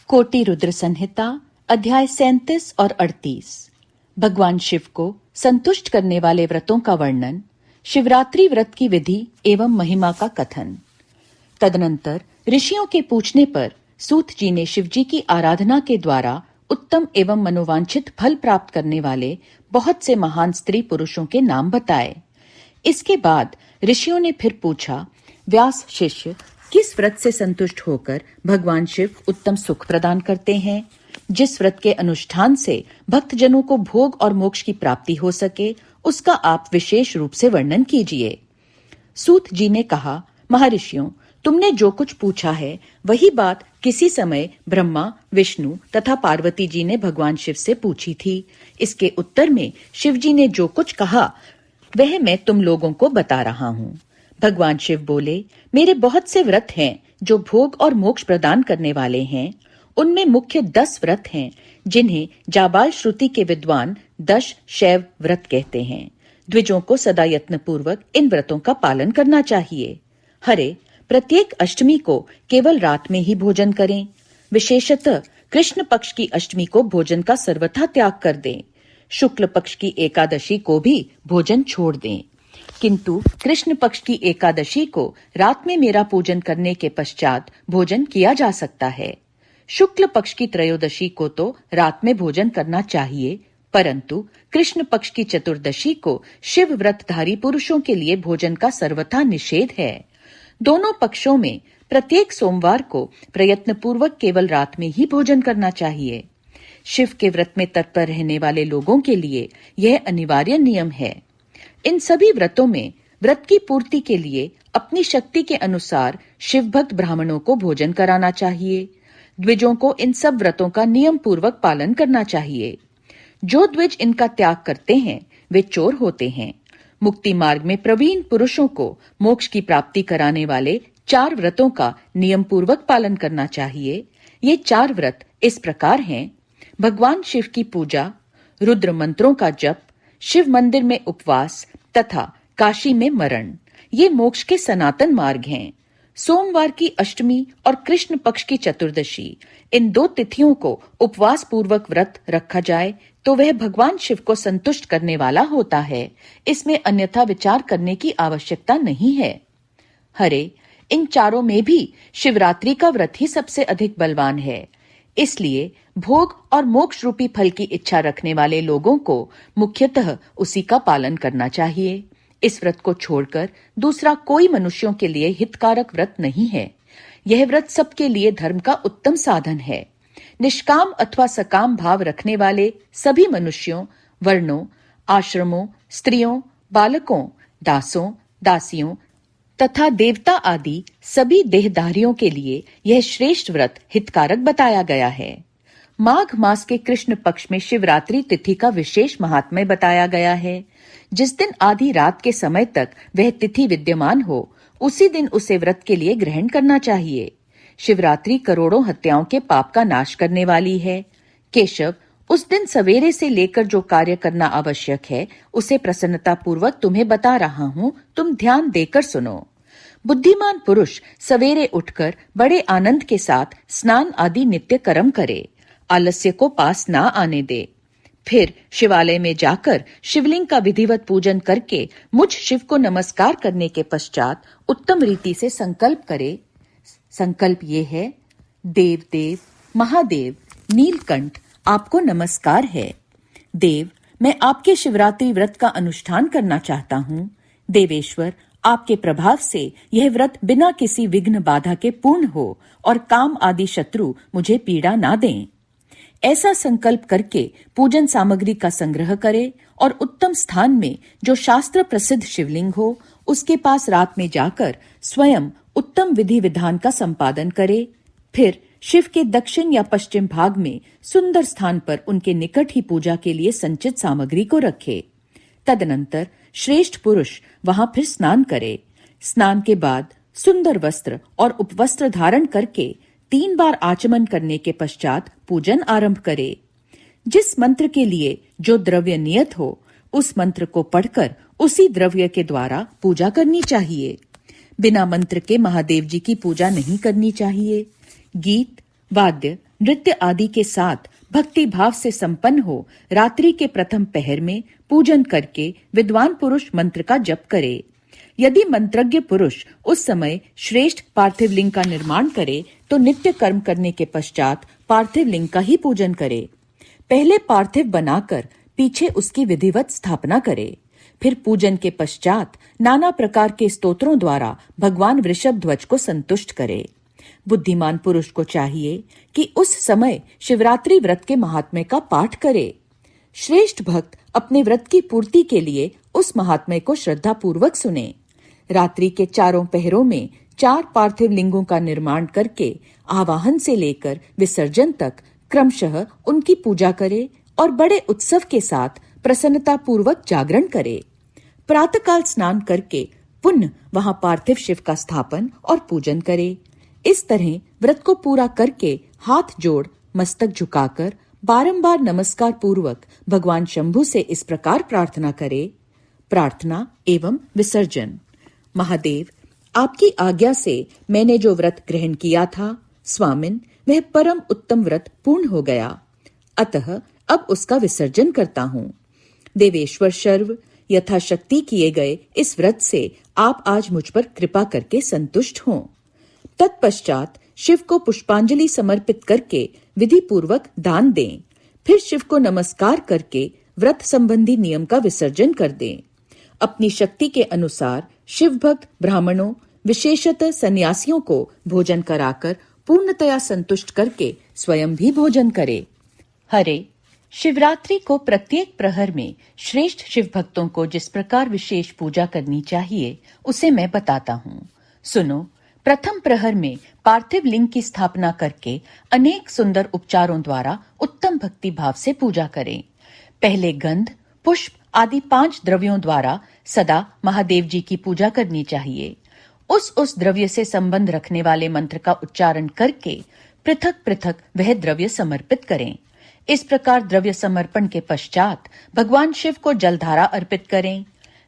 कोटि रुद्र संहिता अध्याय 37 और 38। भगवान शिव को संतुष्ट करने वाले व्रतों का वर्णन, शिवरात्रि व्रत की विधि एवं महिमा का कथन। तदनंतर ऋषियों के पूछने पर सूत जी ने शिव जी की आराधना के द्वारा उत्तम एवं मनोवांछित फल प्राप्त करने वाले बहुत से महान स्त्री पुरुषों के नाम बताए। इसके बाद ऋषियों ने फिर पूछा, व्यास शिष्य किस व्रत से संतुष्ट होकर भगवान शिव उत्तम सुख प्रदान करते हैं? जिस व्रत के अनुष्ठान से भक्तजनों को भोग और मोक्ष की प्राप्ति हो सके, उसका आप विशेष रूप से वर्णन कीजिए। सूत जी ने कहा, महर्षियों, तुमने जो कुछ पूछा है वही बात किसी समय ब्रह्मा, विष्णु तथा पार्वती जी ने भगवान शिव से पूछी थी। इसके उत्तर में शिव जी ने जो कुछ कहा वह मैं तुम लोगों को बता रहा हूँ। भगवान शिव बोले, मेरे बहुत से व्रत हैं जो भोग और मोक्ष प्रदान करने वाले हैं। उनमें मुख्य 10 व्रत हैं जिन्हें जाबाल श्रुति के विद्वान 10 शैव व्रत कहते हैं। द्विजों को सदा यत्न पूर्वक इन व्रतों का पालन करना चाहिए। हरे, प्रत्येक अष्टमी को केवल रात में ही भोजन करें। विशेषतः कृष्ण पक्ष की अष्टमी को भोजन का सर्वथा त्याग कर दें। शुक्ल पक्ष की एकादशी को भी भोजन छोड़ दें, किंतु कृष्ण पक्ष की एकादशी को रात में मेरा पूजन करने के पश्चात भोजन किया जा सकता है। शुक्ल पक्ष की त्रयोदशी को तो रात में भोजन करना चाहिए, परंतु कृष्ण पक्ष की चतुर्दशी को शिव व्रतधारी पुरुषों के लिए भोजन का सर्वथा निषेध है। दोनों पक्षों में प्रत्येक सोमवार को प्रयत्न पूर्वक केवल रात में ही भोजन करना चाहिए। शिव के व्रत में तत्पर रहने वाले लोगों के लिए यह अनिवार्य नियम है। इन सभी व्रतों में व्रत की पूर्ति के लिए अपनी शक्ति के अनुसार शिव भक्त ब्राह्मणों को भोजन कराना चाहिए। द्विजों को इन सब व्रतों का नियम पूर्वक पालन करना चाहिए। जो द्विज इनका त्याग करते हैं वे चोर होते हैं। मुक्ति मार्ग में प्रवीण पुरुषों को मोक्ष की प्राप्ति कराने वाले 4 व्रतों का नियम पूर्वक पालन करना चाहिए। ये 4 व्रत इस प्रकार हैं: भगवान शिव की पूजा, रुद्र मंत्रों का जप, शिव मंदिर में उपवास तथा काशी में मरण। ये मोक्ष के सनातन मार्ग हैं। सोमवार की अष्टमी और कृष्ण पक्ष की चतुर्दशी, इन 2 तिथियों को उपवास पूर्वक व्रत रखा जाए तो वह भगवान शिव को संतुष्ट करने वाला होता है। इसमें अन्यथा विचार करने की आवश्यकता नहीं है। हरे, इन चारों में भी शिवरात्रि का व्रत ही सबसे अधिक बलवान है। इसलिए भोग और मोक्ष रूपी फल की इच्छा रखने वाले लोगों को मुख्यतः उसी का पालन करना चाहिए। इस व्रत को छोड़कर दूसरा कोई मनुष्यों के लिए हितकारक व्रत नहीं है। यह व्रत सबके लिए धर्म का उत्तम साधन है। निष्काम अथवा सकाम भाव रखने वाले सभी मनुष्यों, वर्णों, आश्रमों, स्त्रियों, बालकों, दासों, दासियों तथा देवता आदि सभी देहधारियों के लिए यह श्रेष्ठ व्रत हितकारक बताया गया है। माघ मास के कृष्ण पक्ष में शिवरात्रि तिथि का विशेष महात्म्य बताया गया है। जिस दिन आधी रात के समय तक वह तिथि विद्यमान हो, उसी दिन उसे व्रत के लिए ग्रहण करना चाहिए। शिवरात्रि करोड़ों हत्याओं के पाप का नाश करने वाली है। केशव, उस दिन सवेरे से लेकर जो कार्य करना आवश्यक है उसे प्रसन्नता पूर्वक तुम्हें बता रहा हूँ, तुम ध्यान देकर सुनो। बुद्धिमान पुरुष सवेरे उठकर बड़े आनंद के साथ स्नान आदि नित्य कर्म करे, आलस्य को पास ना आने दे। फिर शिवालय में जाकर शिवलिंग का विधिवत पूजन करके मुझ शिव को नमस्कार करने के पश्चात उत्तम रीति से संकल्प करे। संकल्प ये है, देव देव, महादेव, नीलकंठ, आपको नमस्कार है। देव, मैं आपके शिवरात्रि व्रत का अनुष्ठान करना चाहता हूँ। देवेश्वर, आपके प्रभाव से यह व्रत बिना किसी विघ्न बाधा के पूर्ण हो और काम आदि शत्रु मुझे पीड़ा ना दें। ऐसा संकल्प करके पूजन सामग्री का संग्रह करे और उत्तम स्थान में जो शास्त्र प्रसिद्ध शिवलिंग हो उसके पास रात में जाकर स्वयं उत्तम विधि विधान का संपादन करे। फिर शिव के दक्षिण या पश्चिम भाग में सुंदर स्थान पर उनके निकट ही पूजा के लिए संचित सामग्री को रखे। तदनंतर श्रेष्ठ पुरुष वहां फिर स्नान करे। स्नान के बाद सुंदर वस्त्र और उपवस्त्र धारण करके 3 बार आचमन करने के पश्चात पूजन आरंभ करे। जिस मंत्र के लिए जो द्रव्य नियत हो उस मंत्र को पढ़कर उसी द्रव्य के द्वारा पूजा करनी चाहिए। बिना मंत्र के महादेव जी की पूजा नहीं करनी चाहिए। गीत, वाद्य नृत्य आदि के साथ भक्ति भाव से संपन्न हो रात्रि के प्रथम पहर में पूजन करके विद्वान पुरुष मंत्र का जप करे। यदि मंत्रज्ञ पुरुष उस समय श्रेष्ठ पार्थिव लिंग का निर्माण करे तो नित्य कर्म करने के पश्चात पार्थिव लिंग का ही पूजन करे। पहले पार्थिव बनाकर पीछे उसकी विधिवत स्थापना करे। फिर पूजन के पश्चात नाना प्रकार के स्तोत्रों द्वारा भगवान वृषभ ध्वज को संतुष्ट करे। बुद्धिमान पुरुष को चाहिए कि उस समय शिवरात्रि व्रत के महात्म्य का पाठ करे। श्रेष्ठ भक्त अपने व्रत की पूर्ति के लिए उस महात्म्य को श्रद्धा पूर्वक सुने। रात्रि के चारों पहरों में 4 पार्थिव लिंगों का निर्माण करके आवाहन से लेकर विसर्जन तक क्रमशः उनकी पूजा करे और बड़े उत्सव के साथ प्रसन्नता पूर्वक जागरण करे। प्रातःकाल स्नान करके पुनः वहां पार्थिव शिव का स्थापन और पूजन करे। इस तरह व्रत को पूरा करके हाथ जोड़ मस्तक झुकाकर बारंबार नमस्कार पूर्वक भगवान शंभु से इस प्रकार प्रार्थना करे। प्रार्थना एवं विसर्जन। महादेव, आपकी आज्ञा से मैंने जो व्रत ग्रहण किया था स्वामिन, वह परम उत्तम व्रत पूर्ण हो गया। अतः अब उसका विसर्जन करता हूँ। देवेश्वर शर्व, यथाशक्ति किए गए इस व्रत से आप आज मुझ पर कृपा करके संतुष्ट हों। तत्पश्चात शिव को पुष्पांजलि समर्पित करके विधि पूर्वक दान दें। फिर शिव को नमस्कार करके व्रत संबंधी नियम का विसर्जन कर दें। अपनी शक्ति के अनुसार शिव भक्त ब्राह्मणों, विशेषतः सन्यासियों को भोजन कराकर पूर्णतया संतुष्ट करके स्वयं भी भोजन करे। हरे, शिवरात्रि को प्रत्येक प्रहर में श्रेष्ठ शिव भक्तों को जिस प्रकार विशेष पूजा करनी चाहिए उसे मैं बताता हूँ। सुनो। प्रथम प्रहर में पार्थिव लिंग की स्थापना करके अनेक सुंदर उपचारों द्वारा उत्तम भक्ति भाव से पूजा करें। पहले गंध, पुष्प आदि 5 द्रव्यों द्वारा सदा महादेव जी की पूजा करनी चाहिए। उस द्रव्य से संबंध रखने वाले मंत्र का उच्चारण करके पृथक पृथक वह द्रव्य समर्पित करें। इस प्रकार द्रव्य समर्पण के पश्चात भगवान शिव को जलधारा अर्पित करें।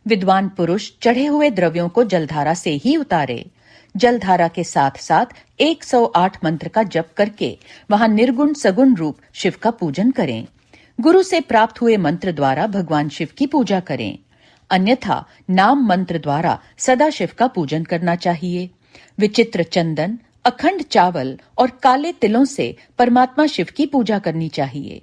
विद्वान पुरुष चढ़े हुए द्रव्यों को जलधारा से ही उतारे। जलधारा के साथ साथ 108 मंत्र का जप करके वहां निर्गुण सगुण रूप शिव का पूजन करें। गुरु से प्राप्त हुए मंत्र द्वारा भगवान शिव की पूजा करें। अन्यथा नाम मंत्र द्वारा सदा शिव का पूजन करना चाहिए। विचित्र चंदन, अखंड चावल और काले तिलों से परमात्मा शिव की पूजा करनी चाहिए।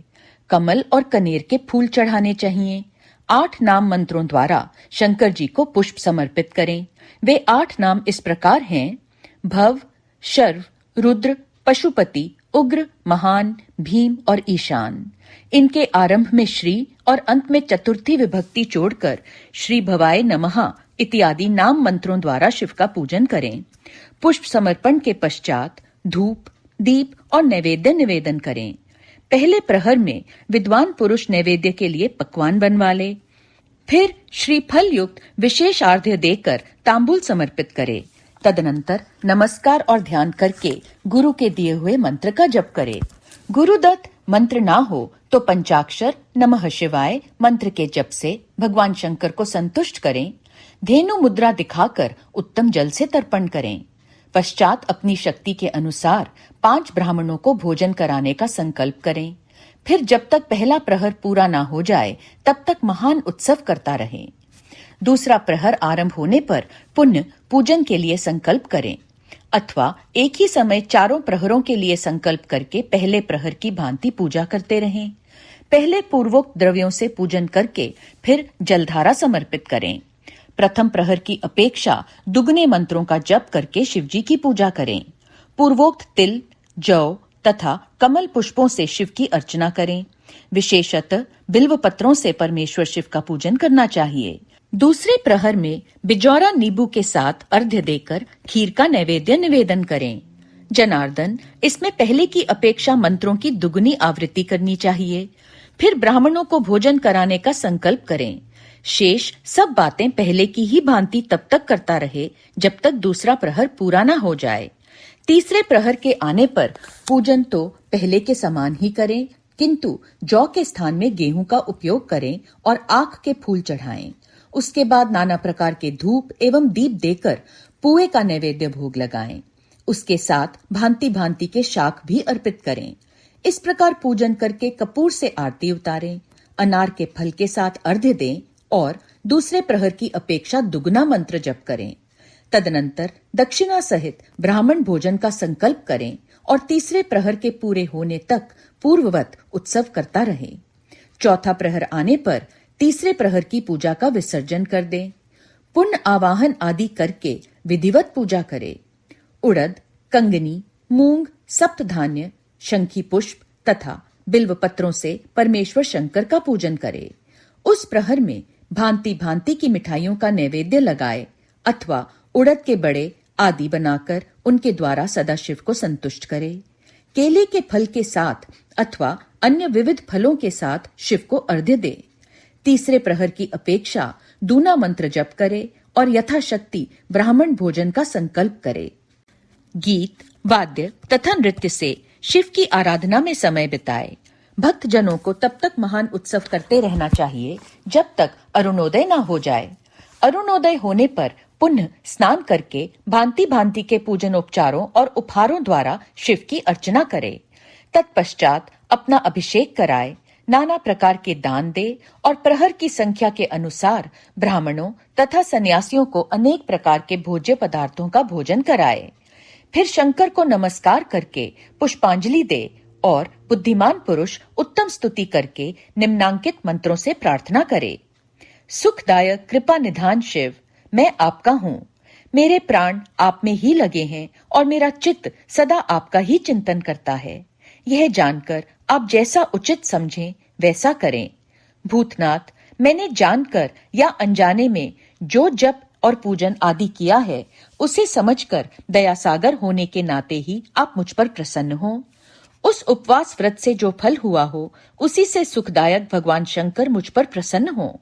कमल और कनेर के फूल चढ़ाने चाहिए। 8 नाम मंत्रों द्वारा शंकर जी को पुष्प समर्पित करें। वे 8 नाम इस प्रकार हैं: भव, शर्व, रुद्र, पशुपति, उग्र, महान, भीम और ईशान। इनके आरंभ में श्री और अंत में चतुर्थी विभक्ति जोड़कर श्री भवाय नमः इत्यादि नाम मंत्रों द्वारा शिव का पूजन करें। पुष्प समर्पण के पश्चात धूप, दीप और नैवेद्य निवेदन करें। पहले प्रहर में विद्वान पुरुष नैवेद्य के लिए पकवान बनवा ले। फिर श्रीफल युक्त विशेष आर्घ्य देकर तांबूल समर्पित करे। तदनंतर नमस्कार और ध्यान करके गुरु के दिए हुए मंत्र का जप करे। गुरुदत्त मंत्र ना हो तो पंचाक्षर नमः शिवाय मंत्र के जप से भगवान शंकर को संतुष्ट करें। धेनु मुद्रा दिखाकर उत्तम जल से तर्पण करें। पश्चात अपनी शक्ति के अनुसार 5 ब्राह्मणों को भोजन कराने का संकल्प करें। फिर जब तक पहला प्रहर पूरा ना हो जाए तब तक महान उत्सव करता रहे। दूसरा प्रहर आरंभ होने पर पुण्य पूजन के लिए संकल्प करें, अथवा एक ही समय चारों प्रहरों के लिए संकल्प करके पहले प्रहर की भांति पूजा करते रहें। पहले पूर्वोक्त द्रव्यों से पूजन करके फिर जलधारा समर्पित करें। प्रथम प्रहर की अपेक्षा दुगने मंत्रों का जप करके शिवजी की पूजा करें। पूर्वोक्त तिल, जौ तथा कमल पुष्पों से शिव की अर्चना करें। विशेषतः बिल्व पत्रों से परमेश्वर शिव का पूजन करना चाहिए। दूसरे प्रहर में बिजौरा नींबू के साथ अर्घ्य देकर खीर का नैवेद्य निवेदन करें। जनार्दन, इसमें पहले की अपेक्षा मंत्रों की दुगनी आवृत्ति करनी चाहिए। फिर ब्राह्मणों को भोजन कराने का संकल्प करें। शेष सब बातें पहले की ही भांति तब तक करता रहे जब तक दूसरा प्रहर पूरा न हो जाए। तीसरे प्रहर के आने पर पूजन तो पहले के समान ही करें, किंतु जौ के स्थान में गेहूं का उपयोग करें और आख के फूल चढ़ाएं। उसके बाद नाना प्रकार के धूप एवं दीप देकर पुए का नैवेद्य भोग लगाएं। उसके साथ भांति भांति के शाक भी अर्पित करें। इस प्रकार पूजन करके कपूर से आरती उतारें, अनार के फल के साथ अर्घ्य दें और दूसरे प्रहर की अपेक्षा दुगना मंत्र जप करें। तदनंतर दक्षिणा सहित ब्राह्मण भोजन का संकल्प करें और तीसरे प्रहर के पूरे होने तक पूर्ववत उत्सव करता रहे। चौथा प्रहर आने पर तीसरे प्रहर की पूजा का विसर्जन कर दें। पुण्य आवाहन आदि करके विधिवत पूजा करें। उड़द, कंगनी, मूंग, सप्तधान्य, शंखी पुष्प तथा बिल्व पत्रों से परमेश्वर शंकर का पूजन करे। उस प्रहर में भांति भांति की मिठाइयों का नैवेद्य लगाए अथवा उड़द के बड़े आदि बनाकर उनके द्वारा सदाशिव को संतुष्ट करे। केले के फल के साथ अथवा अन्य विविध फलों के साथ शिव को अर्घ्य दे। तीसरे प्रहर की अपेक्षा दूना मंत्र जप करे और यथाशक्ति ब्राह्मण भोजन का संकल्प करे। गीत, वाद्य तथा नृत्य से शिव की आराधना में समय बिताए। भक्त जनों को तब तक महान उत्सव करते रहना चाहिए जब तक अरुणोदय न हो जाए। अरुणोदय होने पर पुनः स्नान करके भांति भांति के पूजनोपचारों और उपहारों द्वारा शिव की अर्चना करे। तत्पश्चात अपना अभिषेक कराए, नाना प्रकार के दान दे और प्रहर की संख्या के अनुसार ब्राह्मणों तथा सन्यासियों को अनेक प्रकार के भोज्य पदार्थों का भोजन कराए। फिर शंकर को नमस्कार करके पुष्पांजलि दे और बुद्धिमान पुरुष उत्तम स्तुति करके निम्नांकित मंत्रों से प्रार्थना करे। सुखदायक कृपा निधान शिव, मैं आपका हूँ। मेरे प्राण आप में ही लगे हैं और मेरा चित्त सदा आपका ही चिंतन करता है। यह जानकर आप जैसा उचित समझें वैसा करें। भूतनाथ, मैंने जानकर या अनजाने में जो जप और पूजन आदि किया है उसे समझकर दयासागर होने के नाते ही आप मुझ पर प्रसन्न हो। उस उपवास व्रत से जो फल हुआ हो उसी से सुखदायक भगवान शंकर मुझ पर प्रसन्न हो।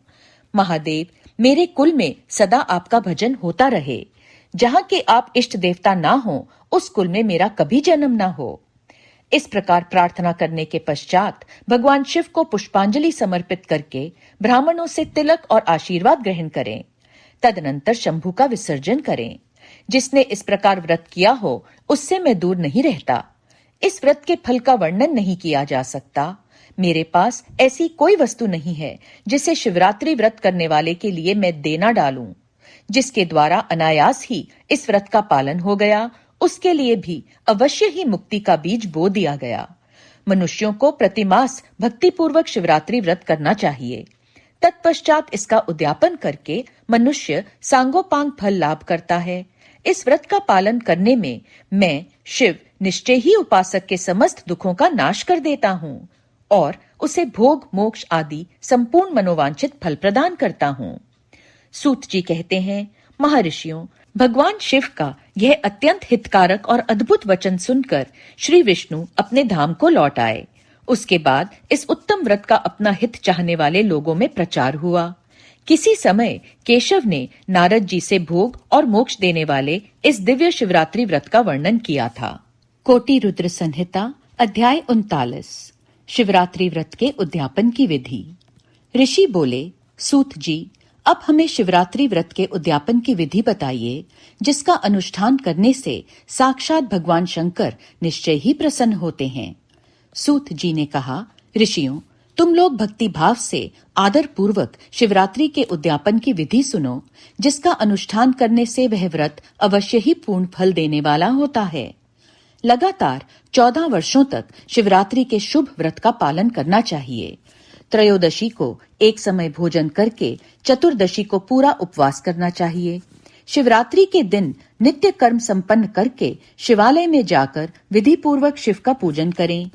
महादेव, मेरे कुल में सदा आपका भजन होता रहे। जहाँ के आप इष्ट देवता ना हो उस कुल में मेरा कभी जन्म ना हो। इस प्रकार प्रार्थना करने के पश्चात भगवान शिव को पुष्पांजलि समर्पित करके ब्राह्मणों से तिलक और आशीर्वाद ग्रहण करें। तदनंतर शंभु का विसर्जन करें। जिसने इस प्रकार व्रत किया हो उससे मैं दूर नहीं रहता। इस व्रत के फल का वर्णन नहीं किया जा सकता। मेरे पास ऐसी कोई वस्तु नहीं है जिसे शिवरात्रि व्रत करने वाले के लिए मैं देना डालूं। जिसके द्वारा अनायास ही इस व्रत का पालन हो गया उसके लिए भी अवश्य ही मुक्ति का बीज बो दिया गया। मनुष्यों को प्रतिमास भक्तिपूर्वक शिवरात्रि व्रत करना चाहिए। तत्पश्चात इसका उद्यापन करके मनुष्य सांगोपांग फल लाभ करता है। इस व्रत का पालन करने में मैं शिव निश्चय ही उपासक के समस्त दुखों का नाश कर देता हूँ और उसे भोग मोक्ष आदि संपूर्ण मनोवांछित फल प्रदान करता हूँ। सूत जी कहते हैं, महर्षियों, भगवान शिव का यह अत्यंत हितकारक और अद्भुत वचन सुनकर श्री विष्णु अपने धाम को लौट आए। उसके बाद इस उत्तम व्रत का अपना हित चाहने वाले लोगों में प्रचार हुआ। किसी समय केशव ने नारद जी से भोग और मोक्ष देने वाले इस दिव्य शिवरात्रि व्रत का वर्णन किया था। कोटि रुद्र संहिता अध्याय 39 शिवरात्रि व्रत के उद्यापन की विधि। ऋषि बोले, सूत जी, अब हमें शिवरात्रि व्रत के उद्यापन की विधि बताइए जिसका अनुष्ठान करने से साक्षात भगवान शंकर निश्चय ही प्रसन्न होते हैं। सूत जी ने कहा, ऋषियों, तुम लोग भक्ति भाव से आदर पूर्वक शिवरात्रि के उद्यापन की विधि सुनो, जिसका अनुष्ठान करने से वह व्रत अवश्य ही पूर्ण फल देने वाला होता है। लगातार 14 वर्षों तक शिवरात्रि के शुभ व्रत का पालन करना चाहिए। त्रयोदशी को एक समय भोजन करके चतुर्दशी को पूरा उपवास करना चाहिए। शिवरात्रि के दिन नित्य कर्म संपन्न करके शिवालय में जाकर विधि पूर्वक शिव का पूजन करें।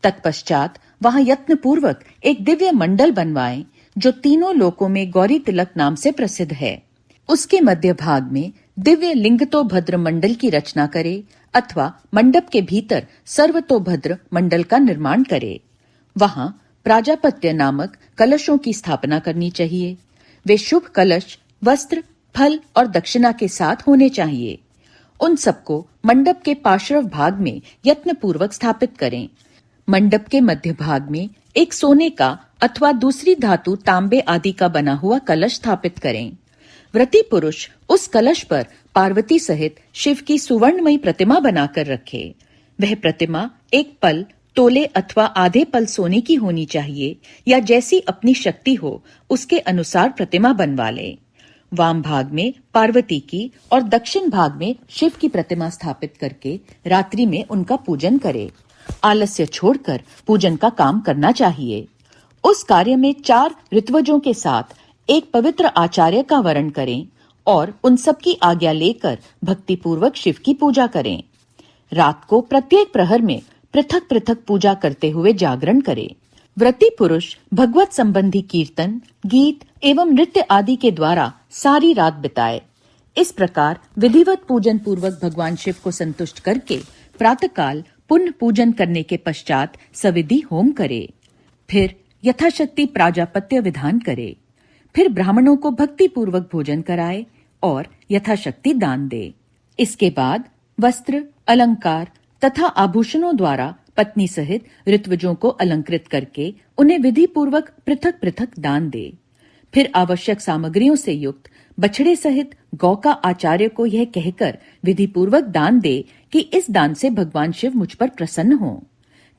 तत्पश्चात वहां यत्न पूर्वक एक दिव्य मंडल बनवाएं जो तीनों लोकों में गौरी तिलक नाम से प्रसिद्ध है। उसके मध्य भाग में दिव्य लिंगतोभद्र मंडल की रचना करे अथवा मंडप के भीतर सर्वतोभद्र मंडल का निर्माण करे। वहां प्राजापत्य नामक कलशों की स्थापना करनी चाहिए। वे शुभ कलश वस्त्र, फल और दक्षिणा के साथ होने चाहिए। उन सबको मंडप के पार्श्व भाग में यत्न पूर्वक स्थापित करें। मंडप के मध्य भाग में एक सोने का अथवा दूसरी धातु तांबे आदि का बना हुआ कलश स्थापित करें। व्रती पुरुष उस कलश पर पार्वती सहित शिव की सुवर्णमयी प्रतिमा बनाकर रखे। वह प्रतिमा एक पल तोले अथवा आधे पल सोने की होनी चाहिए या जैसी अपनी शक्ति हो उसके अनुसार प्रतिमा बनवा ले। वाम भाग में पार्वती की और दक्षिण भाग में शिव की प्रतिमा स्थापित करके रात्रि में उनका पूजन करे। आलस्य छोड़कर पूजन का काम करना चाहिए। उस कार्य में 4 ऋत्वजों के साथ एक पवित्र आचार्य का वर्ण करें और उन सब की आज्ञा लेकर भक्ति पूर्वक शिव की पूजा करें। रात को प्रत्येक प्रहर में पृथक पृथक पूजा करते हुए जागरण करें। व्रती पुरुष भगवत संबंधी कीर्तन, गीत एवं नृत्य आदि के द्वारा सारी रात बिताए। इस प्रकार विधिवत पूजन पूर्वक भगवान शिव को संतुष्ट करके प्रातःकाल पुण्य पूजन करने के पश्चात सविधि होम करे। फिर यथाशक्ति प्राजापत्य विधान करे। फिर ब्राह्मणों को भक्ति पूर्वक भोजन कराए और यथाशक्ति दान दे। इसके बाद वस्त्र, अलंकार तथा आभूषणों द्वारा पत्नी सहित ऋत्वजों को अलंकृत करके उन्हें विधि पूर्वक पृथक पृथक दान दे। फिर आवश्यक सामग्रियों से युक्त बछड़े सहित गौ का आचार्य को यह कहकर विधि पूर्वक दान दे कि इस दान से भगवान शिव मुझ पर प्रसन्न हो।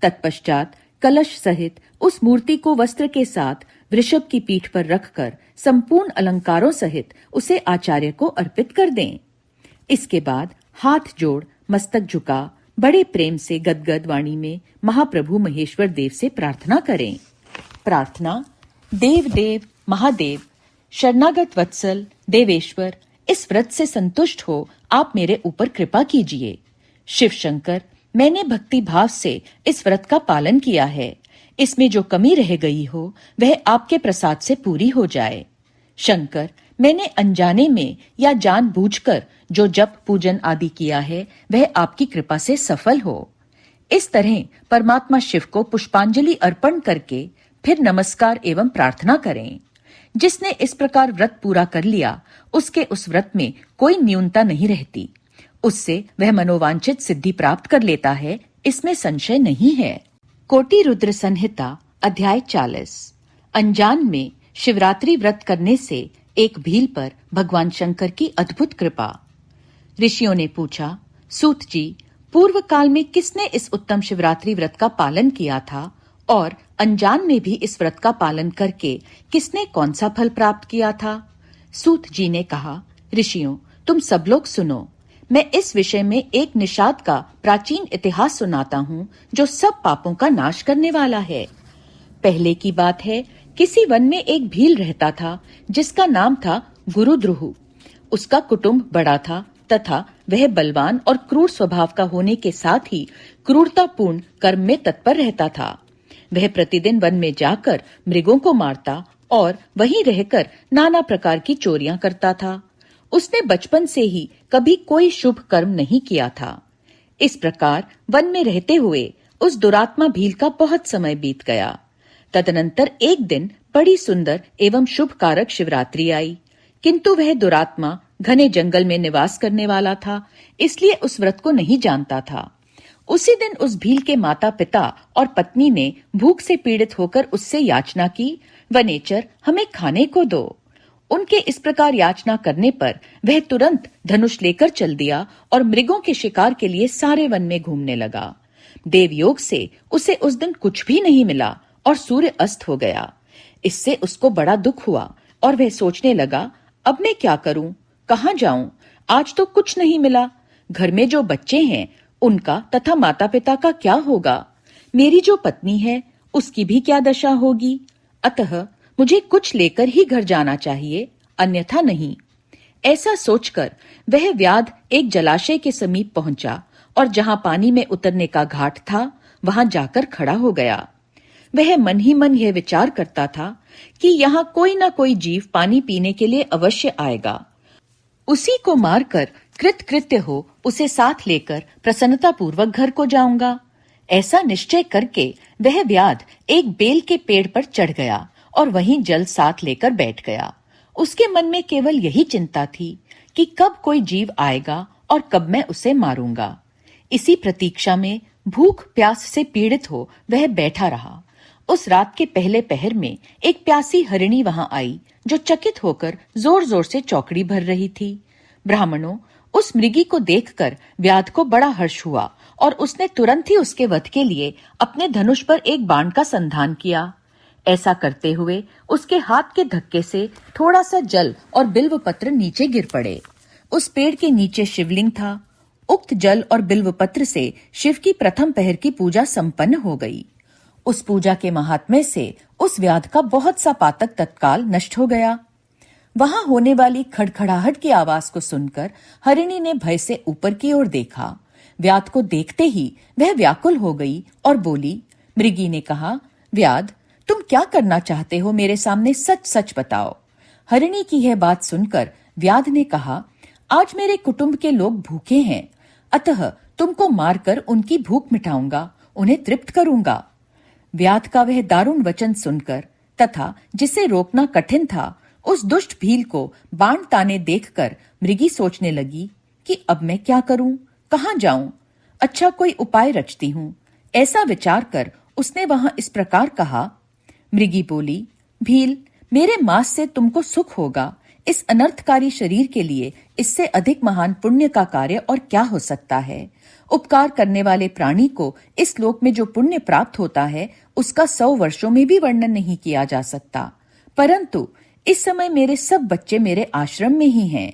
तत्पश्चात कलश सहित उस मूर्ति को वस्त्र के साथ वृषभ की पीठ पर रखकर संपूर्ण अलंकारों सहित उसे आचार्य को अर्पित कर दें। इसके बाद हाथ जोड़ मस्तक झुका बड़े प्रेम से गदगद वाणी में महाप्रभु महेश्वर देव से प्रार्थना करें। प्रार्थना। देव देव महादेव, शरणागत वत्सल देवेश्वर, इस व्रत से संतुष्ट हो आप मेरे ऊपर कृपा कीजिए। शिव शंकर, मैंने भक्ति भाव से इस व्रत का पालन किया है। इसमें जो कमी रह गई हो वह आपके प्रसाद से पूरी हो जाए। शंकर, मैंने अनजाने में या जानबूझकर जो जप पूजन आदि किया है वह आपकी कृपा से सफल हो। इस तरह परमात्मा शिव को पुष्पांजलि अर्पण करके फिर नमस्कार एवं प्रार्थना करें। जिसने इस प्रकार व्रत पूरा कर लिया उसके उस व्रत में कोई न्यूनता नहीं रहती। उससे वह मनोवांछित सिद्धि प्राप्त कर लेता है, इसमें संशय नहीं है। कोटि रुद्र संहिता अध्याय 40। अनजान में शिवरात्रि व्रत करने से एक भील पर भगवान शंकर की अद्भुत कृपा। ऋषियों ने पूछा, सूत जी, पूर्व काल में किसने इस उत्तम शिवरात्रि व्रत का पालन किया था और अनजान में भी इस व्रत का पालन करके किसने कौन सा फल प्राप्त किया था? सूत जी ने कहा, ऋषियों, तुम सब लोग सुनो। मैं इस विषय में एक निषाद का प्राचीन इतिहास सुनाता हूँ जो सब पापों का नाश करने वाला है। पहले की बात है, किसी वन में एक भील रहता था जिसका नाम था गुरुद्रुहु। उसका कुटुंब बड़ा था तथा वह बलवान और क्रूर स्वभाव का होने के साथ ही क्रूरतापूर्ण कर्म में तत्पर रहता था। वह प्रतिदिन वन में जाकर मृगों को मारता और वहीं रहकर नाना प्रकार की चोरियां करता था। उसने बचपन से ही कभी कोई शुभ कर्म नहीं किया था। इस प्रकार वन में रहते हुए उस दुरात्मा भील का बहुत समय बीत गया। तदनंतर एक दिन बड़ी सुंदर एवं शुभ कारक शिवरात्रि आई, किंतु वह दुरात्मा घने जंगल में निवास करने वाला था, इसलिए उस व्रत को नहीं जानता था। उसी दिन उस भील के माता पिता और पत्नी ने भूख से पीड़ित होकर उससे याचना की, वनेचर, हमें खाने को दो। उनके इस प्रकार याचना करने पर वह तुरंत धनुष लेकर चल दिया और मृगों के शिकार के लिए सारे वन में घूमने लगा। देवयोग से उसे उस दिन कुछ भी नहीं मिला और सूर्य अस्त हो गया। इससे उसको बड़ा दुख हुआ और वह सोचने लगा, अब मैं क्या करूं, कहां जाऊं? आज तो कुछ नहीं मिला। घर में जो बच्चे हैं उनका तथा माता पिता का क्या होगा? मेरी जो पत्नी है उसकी भी क्या दशा होगी? अतः मुझे कुछ लेकर ही घर जाना चाहिए, अन्यथा नहीं। ऐसा सोचकर वह व्याध एक जलाशय के समीप पहुंचा और जहां पानी में उतरने का घाट था वहां जाकर खड़ा हो गया। वह मन ही मन यह विचार करता था कि यहाँ कोई न कोई जीव पानी पीने के लिए अवश्य आएगा। उसी को मारकर कृतकृत्य हो उसे साथ लेकर प्रसन्नता पूर्वक घर को जाऊंगा। ऐसा निश्चय करके वह व्याध एक बेल के पेड़ पर चढ़ गया और वहीं जल साथ लेकर बैठ गया। उसके मन में केवल यही चिंता थी कि कब कोई जीव आएगा और कब मैं उसे मारूंगा। इसी प्रतीक्षा में भूख प्यास से पीड़ित हो वह बैठा रहा। उस रात के पहले पहर में एक प्यासी हरिणी वहां आई जो चकित होकर जोर जोर से चौकड़ी भर रही थी। ब्राह्मणों, उस मृगी को देखकर व्याध को बड़ा हर्ष हुआ और उसने तुरंत ही उसके वध के लिए अपने धनुष पर एक बाण का संधान किया। ऐसा करते हुए उसके हाथ के धक्के से थोड़ा सा जल और बिल्व पत्र नीचे गिर पड़े। उस पेड़ के नीचे शिवलिंग था। उक्त जल और बिल्व पत्र से शिव की प्रथम पहर की पूजा संपन्न हो गई। उस पूजा के महात्म्य से उस व्याध का बहुत सा पातक तत्काल नष्ट हो गया। वहां होने वाली खड़खड़ाहट की आवाज को सुनकर हरिणी ने भय से ऊपर की ओर देखा। व्याध को देखते ही वह व्याकुल हो गई और बोली। मृगी ने कहा, व्याध, तुम क्या करना चाहते हो? मेरे सामने सच सच बताओ। हरिणी की यह बात सुनकर व्याध ने कहा, आज मेरे कुटुंब के लोग भूखे हैं, अतः तुमको मारकर उनकी भूख मिटाऊंगा, उन्हें तृप्त करूंगा। व्याध का वह दारुण वचन सुनकर तथा जिसे रोकना कठिन था, उस दुष्ट भील को बाण ताने देखकर मृगी सोचने लगी कि अब मैं क्या करूं, कहां जाऊं? अच्छा, कोई उपाय रचती हूं। ऐसा विचार कर उसने वहां इस प्रकार कहा। मृगी बोली, भील, मेरे मांस से तुमको सुख होगा। इस अनर्थकारी शरीर के लिए इससे अधिक महान पुण्य का कार्य और क्या हो सकता है? उपकार करने वाले प्राणी को इस लोक में जो पुण्य प्राप्त होता है, उसका 100 वर्षों में भी वर्णन नहीं किया जा सकता। परंतु इस समय मेरे सब बच्चे मेरे आश्रम में ही हैं।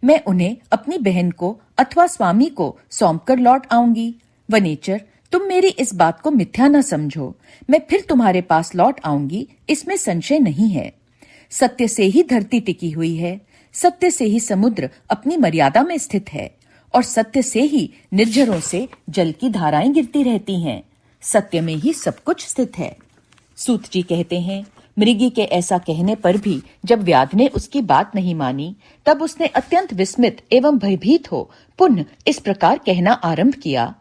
मैं उन्हें अपनी बहन को अथवा स्वामी को सौंपकर लौट आऊंगी। वनेचर, तुम मेरी इस बात को मिथ्या न समझो। मैं फिर तुम्हारे पास लौट आऊंगी, इसमें संशय नहीं है। सत्य से ही धरती टिकी हुई है, सत्य से ही समुद्र अपनी मर्यादा में स्थित है और सत्य से ही निर्झरों से जल की धाराएं गिरती रहती हैं। सत्य में ही सब कुछ स्थित है। सूत जी कहते हैं, मृगी के ऐसा कहने पर भी जब व्याध ने उसकी बात नहीं मानी, तब उसने अत्यंत विस्मित एवं भयभीत हो पुनः इस प्रकार कहना आरंभ किया।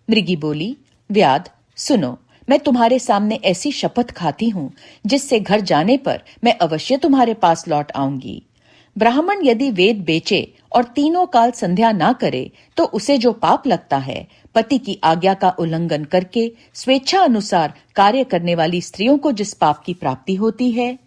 मृगी बोली, व्याध, सुनो, मैं तुम्हारे सामने ऐसी शपथ खाती हूँ जिससे घर जाने पर मैं अवश्य तुम्हारे पास लौट आऊंगी। ब्राह्मण यदि वेद बेचे और तीनों काल संध्या ना करे तो उसे जो पाप लगता है, पति की आज्ञा का उल्लंघन करके स्वेच्छा अनुसार कार्य करने वाली स्त्रियों को जिस पाप की प्राप्ति होती है,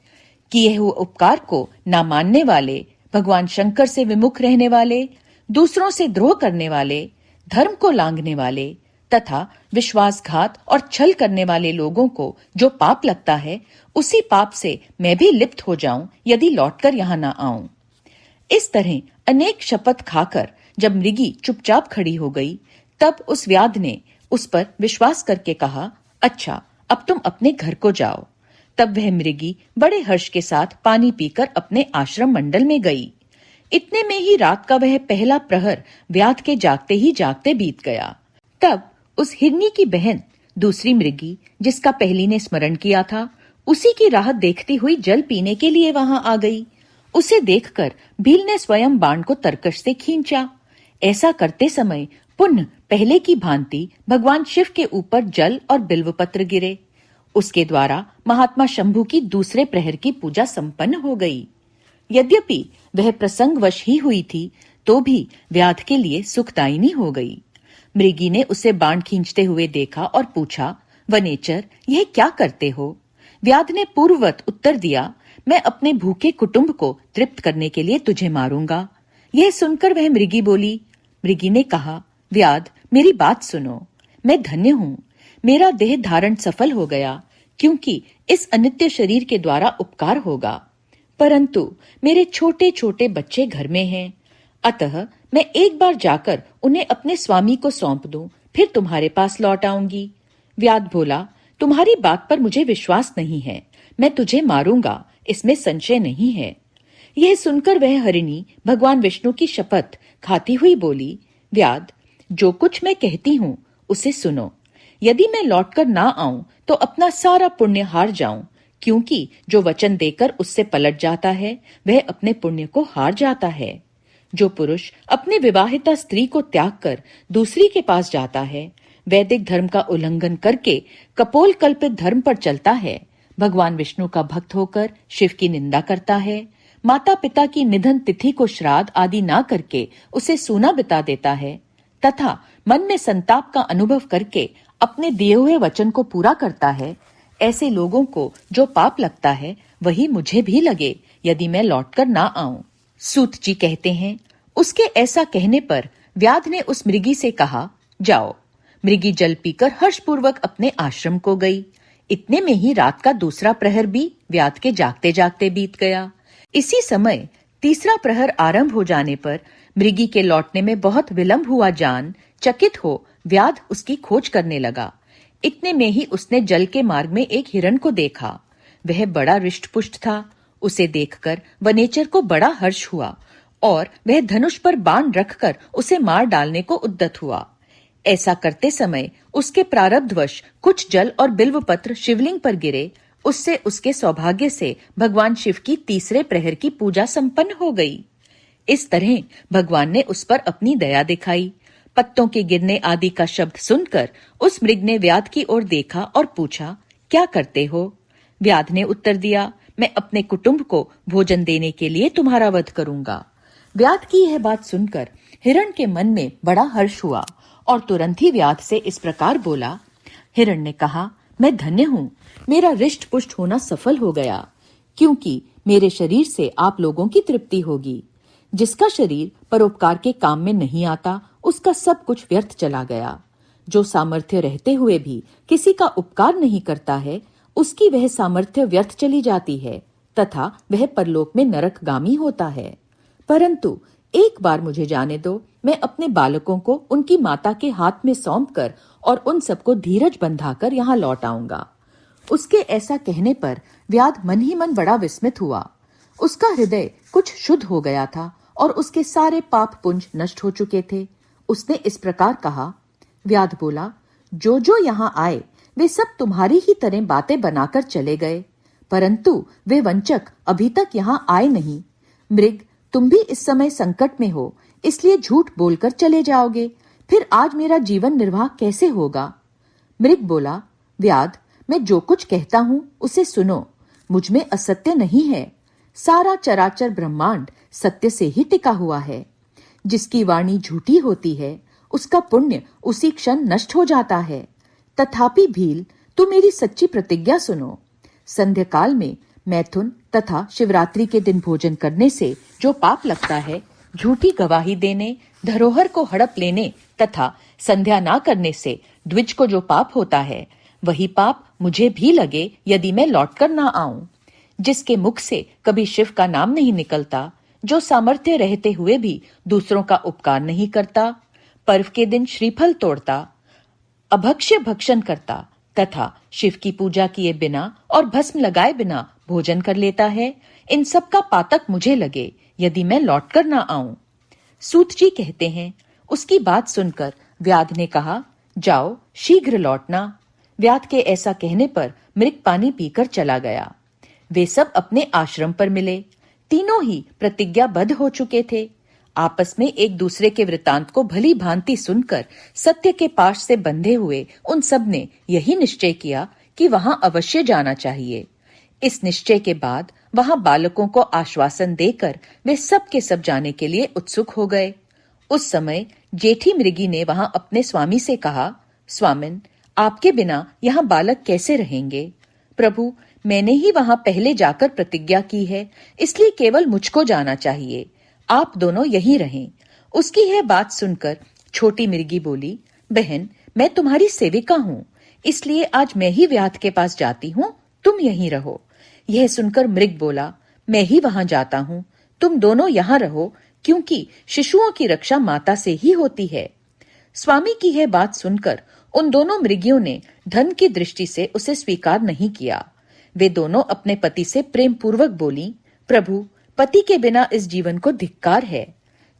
किए हुए उपकार को ना मानने वाले, भगवान शंकर से विमुख रहने वाले, दूसरों से द्रोह करने वाले, धर्म को लांघने वाले तथा विश्वासघात और छल करने वाले लोगों को जो पाप लगता है, उसी पाप से मैं भी लिप्त हो जाऊं यदि लौटकर यहां ना आऊं। इस तरह अनेक शपथ खाकर जब मृगी चुपचाप खड़ी हो गई, तब उस व्याध ने उस पर विश्वास करके कहा, अच्छा, अब तुम अपने घर को जाओ। तब वह मृगी बड़े हर्ष के साथ पानी पीकर अपने आश्रम मंडल में गई। इतने में ही रात का वह पहला प्रहर व्याध के जागते ही जागते बीत गया। तब उस हिरनी की बहन दूसरी मृगी, जिसका पहली ने स्मरण किया था, उसी की राह देखती हुई जल पीने के लिए वहां आ गई। उसे देखकर भील ने स्वयं बाण को तरकश से खींचा। ऐसा करते समय पुनः पहले की भांति भगवान शिव के ऊपर जल और बिल्वपत्र गिरे। उसके द्वारा महात्मा शंभु की दूसरे प्रहर की पूजा संपन्न हो गई। यद्यपि वह प्रसंगवश ही हुई थी, तो भी व्याध के लिए सुखदायिनी हो गई। मृगी ने उसे बाण खींचते हुए देखा और पूछा, वनेचर, यह क्या करते हो? व्याध ने पूर्ववत उत्तर दिया, मैं अपने भूखे कुटुंब को तृप्त करने के लिए तुझे मारूंगा। यह सुनकर वह मृगी बोली। मृगी ने कहा, व्याध, मेरी बात सुनो। मैं धन्य हूं, मेरा देह धारण सफल हो गया, क्योंकि इस अनित्य शरीर के द्वारा उपकार होगा। परंतु मेरे छोटे छोटे बच्चे घर में हैं, अतः मैं एक बार जाकर उन्हें अपने स्वामी को सौंप दूं, फिर तुम्हारे पास लौट आऊंगी। व्याध बोला, तुम्हारी बात पर मुझे विश्वास नहीं है, मैं तुझे मारूंगा, इसमें संशय नहीं है। यह सुनकर वह हरिणी भगवान विष्णु की शपथ खाती हुई बोली, व्याध, जो कुछ मैं कहती हूँ उसे सुनो। यदि मैं लौटकर ना आऊं तो अपना सारा पुण्य हार जाऊं, क्योंकि जो वचन देकर उससे पलट जाता है, वह अपने पुण्य को हार जाता है। जो पुरुष अपने विवाहिता स्त्री को त्याग कर दूसरी के पास जाता है, वैदिक धर्म का उल्लंघन करके कपोल कल्पित धर्म पर चलता है, भगवान विष्णु का भक्त होकर शिव की निंदा करता है, माता पिता की निधन तिथि को श्राद्ध आदि ना करके उसे सूना बिता देता है, तथा मन में संताप का अनुभव करके अपने दिए हुए वचन को पूरा करता है, ऐसे लोगों को जो पाप लगता है, वही मुझे भी लगे यदि मैं लौटकर ना आऊं। सूत जी कहते हैं, उसके ऐसा कहने पर व्याध ने उस मृगी से कहा, जाओ, मृगी जल पीकर हर्षपूर्वक अपने आश्रम को गई। इतने में ही रात का दूसरा प्रहर भी व्याध के जागते जागते बीत गया। इसी समय तीसरा प्रहर आरंभ हो जाने पर मृगी के लौटने में बहुत विलंब हुआ जान चकित हो व्याध उसकी खोज करने लगा। इतने में ही उसने जल के मार्ग में एक हिरण को देखा। वह बड़ा रिष्ट-पुष्ट था। उसे देखकर वनेचर को बड़ा हर्ष हुआ और वह धनुष पर बाण रखकर उसे मार डालने को उद्यत हुआ। ऐसा करते समय उसके प्रारब्धवश कुछ जल और बिल्व पत्र शिवलिंग पर गिरे। उससे उसके सौभाग्य से भगवान शिव की तीसरे प्रहर की पूजा संपन्न हो गई। इस तरह भगवान ने उस पर अपनी दया दिखाई। पत्तों के गिरने आदि का शब्द सुनकर उस मृग ने व्याध की ओर देखा और पूछा, क्या करते हो? व्याध ने उत्तर दिया, मैं अपने कुटुंब को भोजन देने के लिए तुम्हारा वध करूंगा। व्याध की यह बात सुनकर हिरण के मन में बड़ा हर्ष हुआ और तुरंत ही व्याध से इस प्रकार बोला। हिरण ने कहा, मैं धन्य हूँ, मेरा रिष्ट पुष्ट होना सफल हो गया, क्योंकि मेरे शरीर से आप लोगों की तृप्ति होगी। जिसका शरीर परोपकार के काम में नहीं आता, उसका सब कुछ व्यर्थ चला गया। जो सामर्थ्य रहते हुए भी किसी का उपकार नहीं करता है, उसकी वह सामर्थ्य व्यर्थ चली जाती है तथा वह परलोक में नरकगामी होता है। परंतु एक बार मुझे जाने दो, मैं अपने बालकों को उनकी माता के हाथ में सौंपकर और उन सबको धीरज बंधाकर यहाँ लौट आऊंगा। उसके ऐसा कहने पर व्याध मन ही मन बड़ा विस्मित हुआ। उसका हृदय कुछ शुद्ध हो गया था और उसके सारे पाप पुंज नष्ट हो चुके थे। उसने इस प्रकार कहा। व्याध बोला, जो जो यहाँ आए वे सब तुम्हारी ही तरह बातें बनाकर चले गए, परंतु वे वंचक अभी तक यहाँ आए नहीं। मृग, तुम भी इस समय संकट में हो, इसलिए झूठ बोलकर चले जाओगे, फिर आज मेरा जीवन निर्वाह कैसे होगा? मृग बोला, व्याध, मैं जो कुछ कहता हूँ उसे सुनो, मुझ में असत्य नहीं है। सारा चराचर ब्रह्मांड सत्य से ही टिका हुआ है। जिसकी वाणी झूठी होती है, उसका पुण्य उसी क्षण नष्ट हो जाता है। तथापि भील, तुम मेरी सच्ची प्रतिज्ञा सुनो। संध्या काल में मैथुन तथा शिवरात्रि के दिन भोजन करने से जो पाप लगता है, झूठी गवाही देने, धरोहर को हड़प लेने तथा संध्या ना करने से द्विज को जो पाप होता है, वही पाप मुझे भी लगे यदि मैं लौटकर ना आऊं। जिसके मुख से कभी शिव का नाम नहीं निकलता, जो सामर्थ्य रहते हुए भी दूसरों का उपकार नहीं करता, पर्व के दिन श्रीफल तोड़ता, अभक्ष्य भक्षण करता तथा शिव की पूजा किए बिना और भस्म लगाए बिना भोजन कर लेता है, इन सब का पातक मुझे लगे यदि मैं लौटकर ना आऊं। सूत जी कहते हैं, उसकी बात सुनकर व्याध ने कहा, जाओ शीघ्र लौटना। व्याध के ऐसा कहने पर मृग पानी पीकर चला गया। वे सब अपने आश्रम पर मिले। तीनों ही प्रतिज्ञाबद्ध हो चुके थे। आपस में एक दूसरे के वृतांत को भली भांति सुनकर सत्य के पाश से बंधे हुए उन सब ने यही निश्चय किया कि वहां अवश्य जाना चाहिए। इस निश्चय के बाद वहां बालकों को आश्वासन देकर वे सब के सब जाने के लिए उत्सुक हो गए। उस समय जेठी मृगी ने वहां अपने स्वामी से कहा, स्वामिन, आपके बिना यहाँ बालक कैसे रहेंगे? प्रभु, मैंने ही वहां पहले जाकर प्रतिज्ञा की है, इसलिए केवल मुझको जाना चाहिए। आप दोनों यहीं रहें। उसकी यह बात सुनकर छोटी मृगी बोली, बहन, मैं तुम्हारी सेविका हूँ, इसलिए आज मैं ही व्याध के पास जाती हूँ, तुम यहीं रहो। यह सुनकर मृग बोला, मैं ही वहां जाता हूँ, तुम दोनों यहाँ रहो, क्योंकि शिशुओं की रक्षा माता से ही होती है। स्वामी की यह बात सुनकर उन दोनों मृगियों ने धन की दृष्टि से उसे स्वीकार नहीं किया। वे दोनों अपने पति से प्रेम पूर्वक बोली, प्रभु, पति के बिना इस जीवन को धिक्कार है।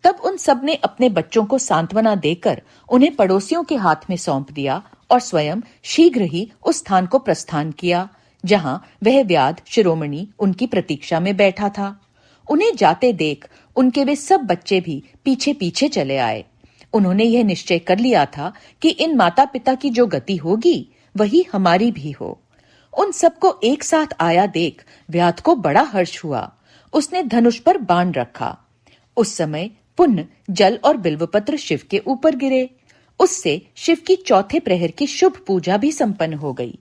तब उन सब ने अपने बच्चों को सांत्वना देकर उन्हें पड़ोसियों के हाथ में सौंप दिया और स्वयं शीघ्र ही उस स्थान को प्रस्थान किया जहां वह व्याध शिरोमणि उनकी प्रतीक्षा में बैठा था। उन्हें जाते देख उनके वे सब बच्चे भी पीछे पीछे चले आए। उन्होंने यह निश्चय कर लिया था कि इन माता पिता की जो गति होगी वही हमारी भी हो। उन सबको एक साथ आया देख व्याध को बड़ा हर्ष हुआ। उसने धनुष पर बाण रखा। उस समय पुण्य जल और बिल्वपत्र शिव के ऊपर गिरे। उससे शिव की चौथे प्रहर की शुभ पूजा भी संपन्न हो गई।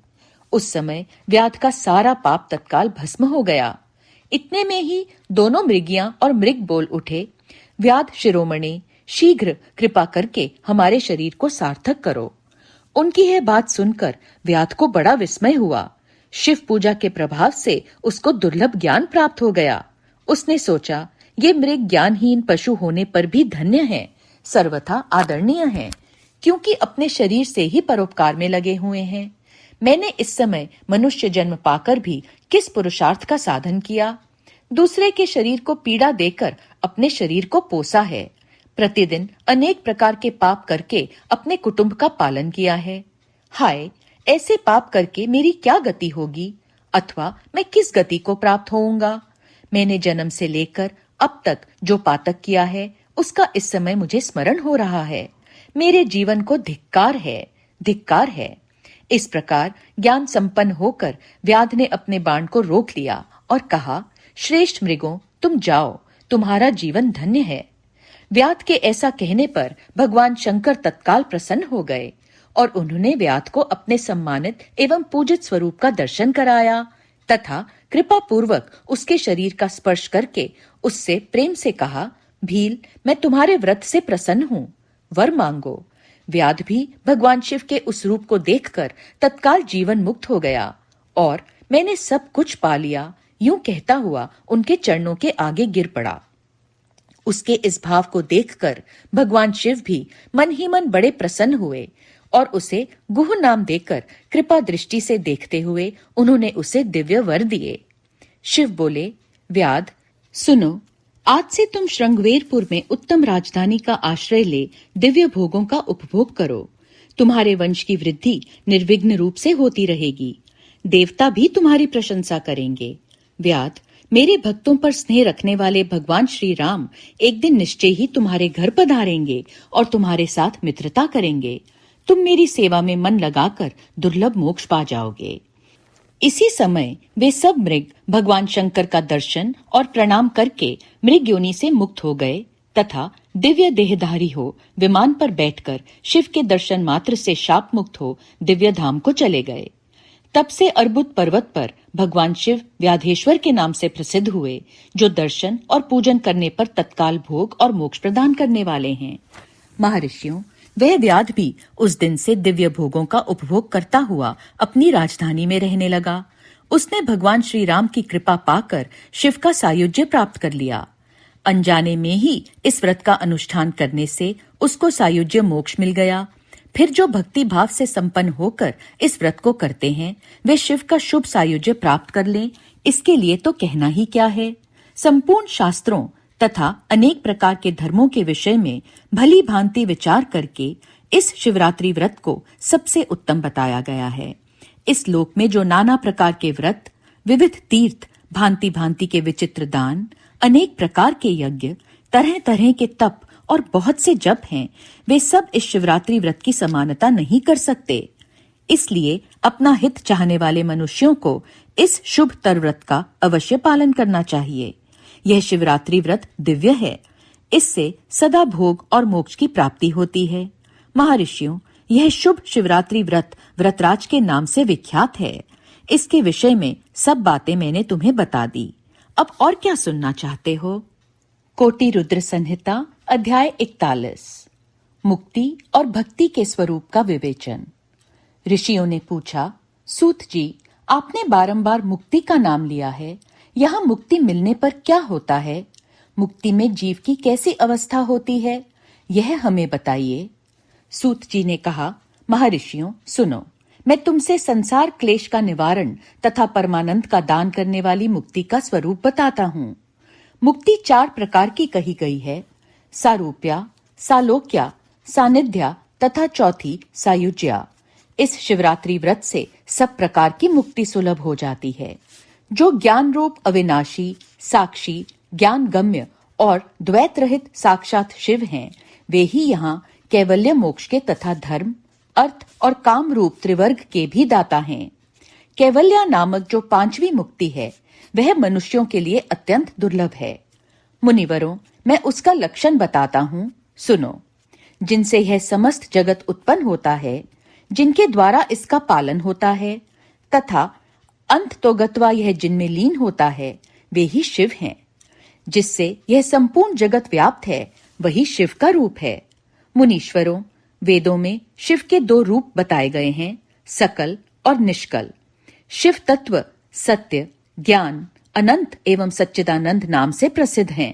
उस समय व्याध का सारा पाप तत्काल भस्म हो गया। इतने में ही दोनों मृगियां और मृग बोल उठे, व्याध शिरोमणि, शीघ्र कृपा करके हमारे शरीर को सार्थक करो। उनकी यह बात सुनकर व्याध को बड़ा विस्मय हुआ। शिव पूजा के प्रभाव से उसको दुर्लभ ज्ञान प्राप्त हो गया। उसने सोचा, ये मृग ज्ञानहीन पशु होने पर भी धन्य है, सर्वथा आदरणीय है, क्योंकि अपने शरीर से ही परोपकार में लगे हुए हैं। मैंने इस समय मनुष्य जन्म पाकर भी किस पुरुषार्थ का साधन किया? दूसरे के शरीर को पीड़ा देकर अपने शरीर को पोसा है। प्रतिदिन अनेक प्रकार के पाप करके अपने कुटुंब का पालन किया है। हाय, ऐसे पाप करके मेरी क्या गति होगी, अथवा मैं किस गति को प्राप्त होऊंगा? मैंने जन्म से लेकर अब तक जो पातक किया है, उसका इस समय मुझे स्मरण हो रहा है। मेरे जीवन को धिक्कार है, धिक्कार है। इस प्रकार ज्ञान संपन्न होकर व्याध ने अपने बाण को रोक लिया और कहा, श्रेष्ठ मृगों, तुम जाओ, तुम्हारा जीवन धन्य है। व्याध के ऐसा कहने पर भगवान शंकर तत्काल प्रसन्न हो गए और उन्होंने व्याध को अपने सम्मानित एवं पूजित स्वरूप का दर्शन कराया तथा कृपा पूर्वक उसके शरीर का स्पर्श करके उससे प्रेम से कहा, भील, मैं तुम्हारे व्रत से प्रसन्न हूँ, वर मांगो। व्याध भी भगवान शिव के उस रूप को देखकर तत्काल जीवन मुक्त हो गया और मैंने सब कुछ पा लिया, यूं कहता हुआ उनके चरणों के आगे गिर पड़ा। उसके इस भाव को देखकर भगवान शिव भी मन ही मन बड़े प्रसन्न हुए और उसे गुह नाम देकर कृपा दृष्टि से देखते हुए उन्होंने उसे दिव्य वर दिए। शिव बोले, व्याध, सुनो, आज से तुम श्रृंगवेरपुर में उत्तम राजधानी का आश्रय ले दिव्य भोगों का उपभोग करो। तुम्हारे वंश की वृद्धि निर्विघ्न रूप से होती रहेगी। देवता भी तुम्हारी प्रशंसा करेंगे। व्याध, मेरे भक्तों पर स्नेह रखने वाले भगवान श्री राम एक दिन निश्चय ही तुम्हारे घर पधारेंगे और तुम्हारे साथ मित्रता करेंगे। तुम मेरी सेवा में मन लगाकर दुर्लभ मोक्ष पा जाओगे। इसी समय वे सब मृग भगवान शंकर का दर्शन और प्रणाम करके मृग योनि से मुक्त हो गए तथा दिव्य देहधारी हो विमान पर बैठकर शिव के दर्शन मात्र से शाप मुक्त हो दिव्य धाम को चले गए। तब से अर्बुद पर्वत पर भगवान शिव व्याधेश्वर के नाम से प्रसिद्ध हुए, जो दर्शन और पूजन करने पर तत्काल भोग और मोक्ष प्रदान करने वाले हैं। महर्षियों, वह व्याध भी उस दिन से दिव्य भोगों का उपभोग करता हुआ अपनी राजधानी में रहने लगा। उसने भगवान श्री राम की कृपा पाकर शिव का सायुज्य प्राप्त कर लिया। अनजाने में ही इस व्रत का अनुष्ठान करने से उसको सायुज्य मोक्ष मिल गया। फिर जो भक्ति भाव से संपन्न होकर इस व्रत को करते हैं, वे शिव का शुभ सायुज्य प्राप्त कर लें, इसके लिए तो कहना ही क्या है। संपूर्ण शास्त्रों तथा अनेक प्रकार के धर्मों के विषय में भली भांति विचार करके इस शिवरात्रि व्रत को सबसे उत्तम बताया गया है। इस लोक में जो नाना प्रकार के व्रत, विविध तीर्थ, भांति भांति के विचित्र दान, अनेक प्रकार के यज्ञ, तरह तरह के तप और बहुत से जप हैं, वे सब इस शिवरात्रि व्रत की समानता नहीं कर सकते। इसलिए अपना हित चाहने वाले मनुष्यों को इस शुभ तर व्रत का अवश्य पालन करना चाहिए। यह शिवरात्रि व्रत दिव्य है। इससे सदा भोग और मोक्ष की प्राप्ति होती है। महर्षियों, यह शुभ शिवरात्रि व्रत व्रतराज के नाम से विख्यात है। इसके विषय में सब बातें मैंने तुम्हें बता दी। अब और क्या सुनना चाहते हो? कोटि रुद्र संहिता अध्याय 41। मुक्ति और भक्ति के स्वरूप का विवेचन। ऋषियों ने पूछा, सूत जी, आपने बारंबार मुक्ति का नाम लिया है, यहाँ मुक्ति मिलने पर क्या होता है? मुक्ति में जीव की कैसी अवस्था होती है, यह हमें बताइए। सूत जी ने कहा, महर्षियों सुनो, मैं तुमसे संसार क्लेश का निवारण तथा परमानंद का दान करने वाली मुक्ति का स्वरूप बताता हूँ। मुक्ति 4 प्रकार की कही गई है, सारूप्या, सालोक्या, सानिध्या तथा चौथी सायुज्या। इस शिवरात्रि व्रत से सब प्रकार की मुक्ति सुलभ हो जाती है। जो ज्ञान रूप अविनाशी, साक्षी, ज्ञान गम्य और द्वैत रहित साक्षात शिव हैं, वे ही यहाँ कैवल्य मोक्ष के तथा धर्म, अर्थ और काम रूप त्रिवर्ग के भी दाता हैं। कैवल्या नामक जो 5वीं मुक्ति है, वह मनुष्यों के लिए अत्यंत दुर्लभ है। मुनिवरों, मैं उसका लक्षण बताता हूँ, सुनो। जिनसे यह समस्त जगत उत्पन्न होता है, जिनके द्वारा इसका पालन होता है तथा अंत तो गत्वा यह जिनमें लीन होता है, वे ही शिव हैं। जिससे यह संपूर्ण जगत व्याप्त है, वही शिव का रूप है। मुनीश्वरों, वेदों में शिव के दो रूप बताए गए हैं, सकल और निष्कल। शिव तत्व सत्य, ज्ञान, अनंत एवं सच्चिदानंद नाम से प्रसिद्ध हैं।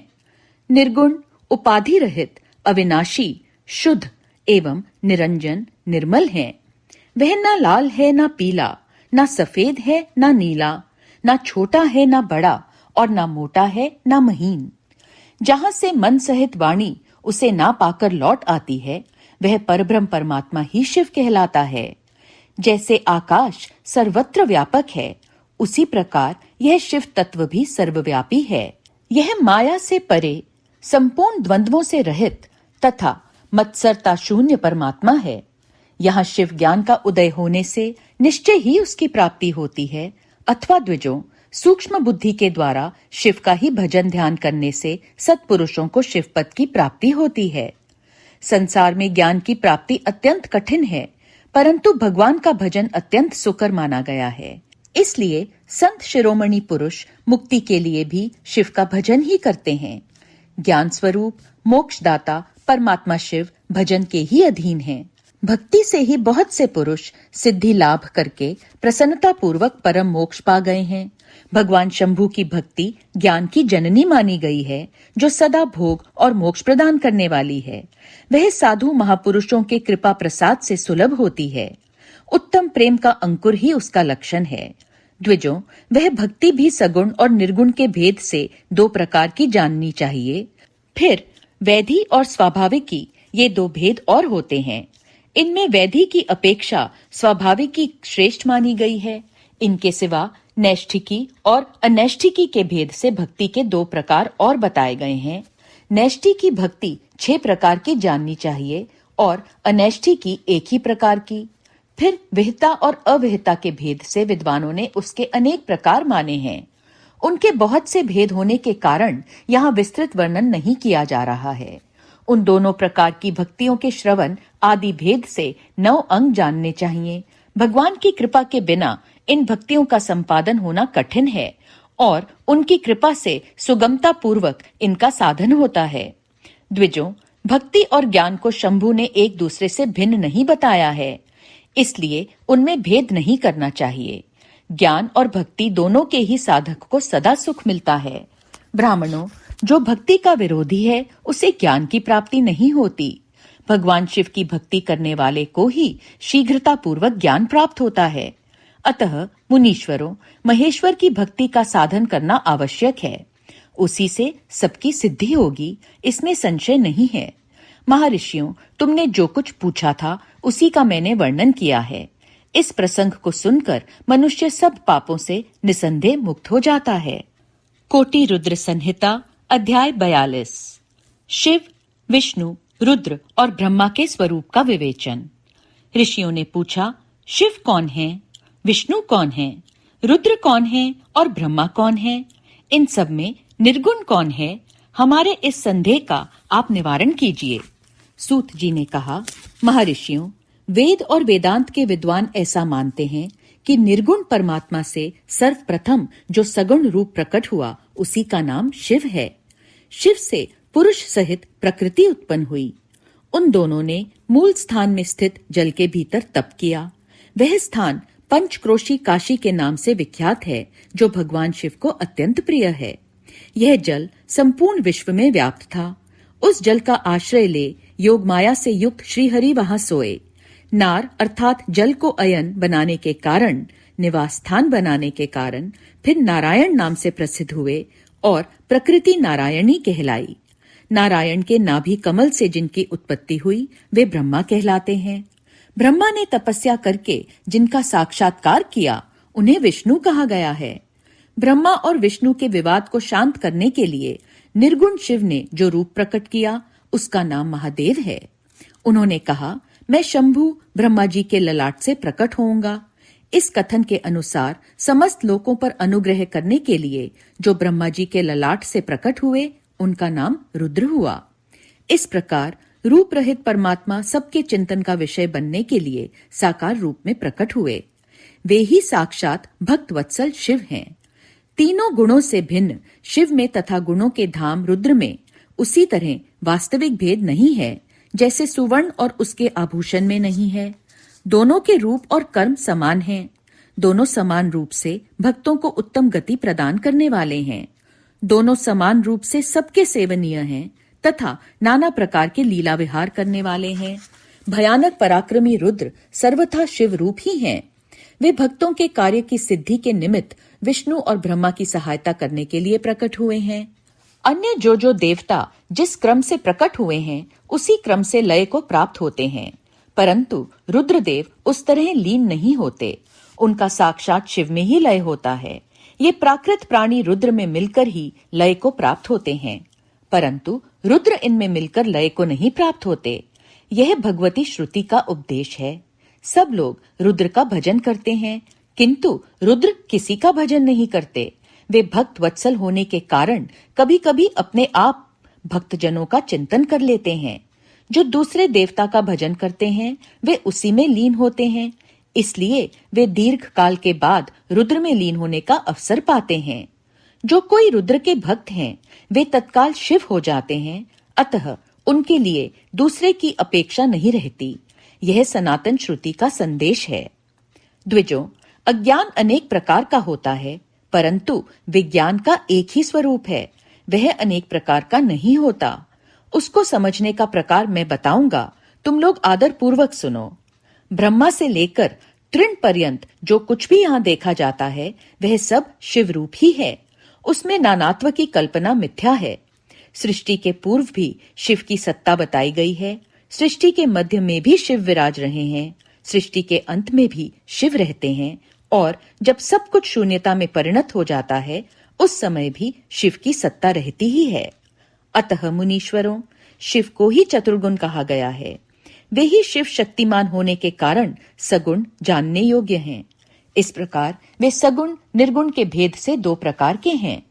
निर्गुण, उपाधि रहित, अविनाशी, शुद्ध एवं निरंजन, निर्मल हैं। वह ना लाल है ना पीला, ना सफेद है ना नीला, ना छोटा है ना बड़ा और ना मोटा है ना महीन। जहां से मन सहित वाणी उसे ना पाकर लौट आती है, वह परब्रह्म परमात्मा ही शिव कहलाता है। जैसे आकाश सर्वत्र व्यापक है, उसी प्रकार यह शिव तत्व भी सर्वव्यापी है। यह माया से परे, संपूर्ण द्वंद्वों से रहित तथा मत्सरता शून्य परमात्मा है। यहाँ शिव ज्ञान का उदय होने से निश्चय ही उसकी प्राप्ति होती है, अथवा द्विजों, सूक्ष्म बुद्धि के द्वारा शिव का ही भजन ध्यान करने से सत्पुरुषों को शिव पद की प्राप्ति होती है। संसार में ज्ञान की प्राप्ति अत्यंत कठिन है, परंतु भगवान का भजन अत्यंत सुकर माना गया है। इसलिए संत शिरोमणि पुरुष मुक्ति के लिए भी शिव का भजन ही करते हैं। ज्ञान स्वरूप मोक्षदाता परमात्मा शिव भजन के ही अधीन हैं। भक्ति से ही बहुत से पुरुष सिद्धि लाभ करके प्रसन्नता पूर्वक परम मोक्ष पा गए हैं। भगवान शंभु की भक्ति ज्ञान की जननी मानी गई है, जो सदा भोग और मोक्ष प्रदान करने वाली है। वह साधु महापुरुषों के कृपा प्रसाद से सुलभ होती है। उत्तम प्रेम का अंकुर ही उसका लक्षण है। द्विजों, वह भक्ति भी सगुण और निर्गुण के भेद से दो प्रकार की जाननी चाहिए। फिर वैधि और स्वाभाविकी, ये दो भेद और होते हैं। इनमें वैधि की अपेक्षा स्वाभाविकी श्रेष्ठ मानी गई है। इनके सिवा नैष्ठिकी और अनैष्ठिकी के भेद से भक्ति के दो प्रकार और बताए गए हैं। नैष्ठि की भक्ति 6 प्रकार की जाननी चाहिए और अनैष्ठि की एक ही प्रकार की। फिर विहिता और अविहिता के भेद से विद्वानों ने उसके अनेक प्रकार माने हैं। उनके बहुत से भेद होने के कारण यहाँ विस्तृत वर्णन नहीं किया जा रहा है। उन दोनों प्रकार की भक्तियों के श्रवण आदि भेद से 9 अंग जानने चाहिए। भगवान की कृपा के बिना इन भक्तियों का संपादन होना कठिन है और उनकी कृपा से सुगमता पूर्वक इनका साधन होता है। द्विजों, भक्ति और ज्ञान को शंभु ने एक दूसरे से भिन्न नहीं बताया है, इसलिए उनमें भेद नहीं करना चाहिए। ज्ञान और भक्ति दोनों के ही साधक को सदा सुख मिलता है। ब्राह्मणों, जो भक्ति का विरोधी है उसे ज्ञान की प्राप्ति नहीं होती। भगवान शिव की भक्ति करने वाले को ही शीघ्रता पूर्वक ज्ञान प्राप्त होता है। अतः मुनीश्वरों, महेश्वर की भक्ति का साधन करना आवश्यक है। उसी से सबकी सिद्धि होगी, इसमें संशय नहीं है। महर्षियों, तुमने जो कुछ पूछा था उसी का मैंने वर्णन किया है। इस प्रसंग को सुनकर मनुष्य सब पापों से निसंदेह मुक्त हो जाता है। कोटि रुद्र संहिता अध्याय 42। शिव, विष्णु, रुद्र और ब्रह्मा के स्वरूप का विवेचन। ऋषियों ने पूछा, शिव कौन है, विष्णु कौन है, रुद्र कौन है और ब्रह्मा कौन है? इन सब में निर्गुण कौन है? हमारे इस संदेह का आप निवारण कीजिए। सूत जी ने कहा, महर्षियों, वेद और वेदांत के विद्वान ऐसा मानते हैं कि निर्गुण परमात्मा से सर्वप्रथम जो सगुण रूप प्रकट हुआ उसी का नाम शिव है। शिव से पुरुष सहित प्रकृति उत्पन्न हुई। उन दोनों ने मूल स्थान में स्थित जल के भीतर तप किया। वह स्थान पंचक्रोशी काशी के नाम से विख्यात है, जो भगवान शिव को अत्यंत प्रिय है। यह जल संपूर्ण विश्व में व्याप्त था। उस जल का आश्रय ले योग माया से युक्त श्रीहरि वहां सोए। नार अर्थात जल को अयन बनाने के कारण, निवास स्थान बनाने के कारण फिर नारायण नाम से प्रसिद्ध हुए और प्रकृति नारायणी कहलाई। नारायण के नाभि कमल से जिनकी उत्पत्ति हुई वे ब्रह्मा कहलाते हैं। ब्रह्मा ने तपस्या करके जिनका साक्षात्कार किया उन्हें विष्णु कहा गया है। ब्रह्मा और विष्णु के विवाद को शांत करने के लिए निर्गुण शिव ने जो रूप प्रकट किया उसका नाम महादेव है। उन्होंने कहा, मैं शंभु ब्रह्मा जी के ललाट से प्रकट होऊंगा। इस कथन के अनुसार समस्त लोकों पर अनुग्रह करने के लिए जो ब्रह्मा जी के ललाट से प्रकट हुए उनका नाम रुद्र हुआ। इस प्रकार रूप रहित परमात्मा सबके चिंतन का विषय बनने के लिए साकार रूप में प्रकट हुए। वे ही साक्षात भक्त वत्सल शिव हैं। तीनों गुणों से भिन्न शिव में तथा गुणों के धाम रुद्र में उसी तरह वास्तविक भेद नहीं है जैसे सुवर्ण और उसके आभूषण में नहीं है। दोनों के रूप और कर्म समान हैं। दोनों समान रूप से भक्तों को उत्तम गति प्रदान करने वाले हैं। दोनों समान रूप से सबके सेवनीय हैं तथा नाना प्रकार के लीला विहार करने वाले हैं। भयानक पराक्रमी रुद्र सर्वथा शिव रूप ही हैं। वे भक्तों के कार्य की सिद्धि के निमित्त विष्णु और ब्रह्मा की सहायता करने के लिए प्रकट हुए हैं। अन्य जो देवता जिस क्रम से प्रकट हुए हैं उसी क्रम से लय को प्राप्त होते हैं, परंतु रुद्रदेव उस तरह लीन नहीं होते। उनका साक्षात शिव में ही लय होता है। ये प्राकृत प्राणी रुद्र में मिलकर ही लय को प्राप्त होते हैं, परंतु रुद्र इनमें मिलकर लय को नहीं प्राप्त होते। यह भगवती श्रुति का उपदेश है। सब लोग रुद्र का भजन करते हैं, किंतु रुद्र किसी का भजन नहीं करते। वे भक्त वत्सल होने के कारण कभी कभी अपने आप भक्तजनों का चिंतन कर लेते हैं। जो दूसरे देवता का भजन करते हैं वे उसी में लीन होते हैं, इसलिए वे दीर्घ काल के बाद रुद्र में लीन होने का अवसर पाते हैं। जो कोई रुद्र के भक्त हैं वे तत्काल शिव हो जाते हैं, अतः उनके लिए दूसरे की अपेक्षा नहीं रहती। यह सनातन श्रुति का संदेश है। द्विजों, अज्ञान अनेक प्रकार का होता है, परंतु विज्ञान का एक ही स्वरूप है। वह अनेक प्रकार का नहीं होता। उसको समझने का प्रकार मैं बताऊंगा, तुम लोग आदर पूर्वक सुनो। ब्रह्मा से लेकर तृण पर्यंत जो कुछ भी यहाँ देखा जाता है वह सब शिव रूप ही है। उसमें नानात्व की कल्पना मिथ्या है। सृष्टि के पूर्व भी शिव की सत्ता बताई गई है। सृष्टि के मध्य में भी शिव विराज रहे हैं। सृष्टि के अंत में भी शिव रहते हैं, और जब सब कुछ शून्यता में परिणत हो जाता है उस समय भी शिव की सत्ता रहती ही है। अतः मुनीश्वरों, शिव को ही चतुर्गुण कहा गया है। वे ही शिव शक्तिमान होने के कारण सगुण जानने योग्य हैं। इस प्रकार वे सगुण निर्गुण के भेद से दो प्रकार के हैं।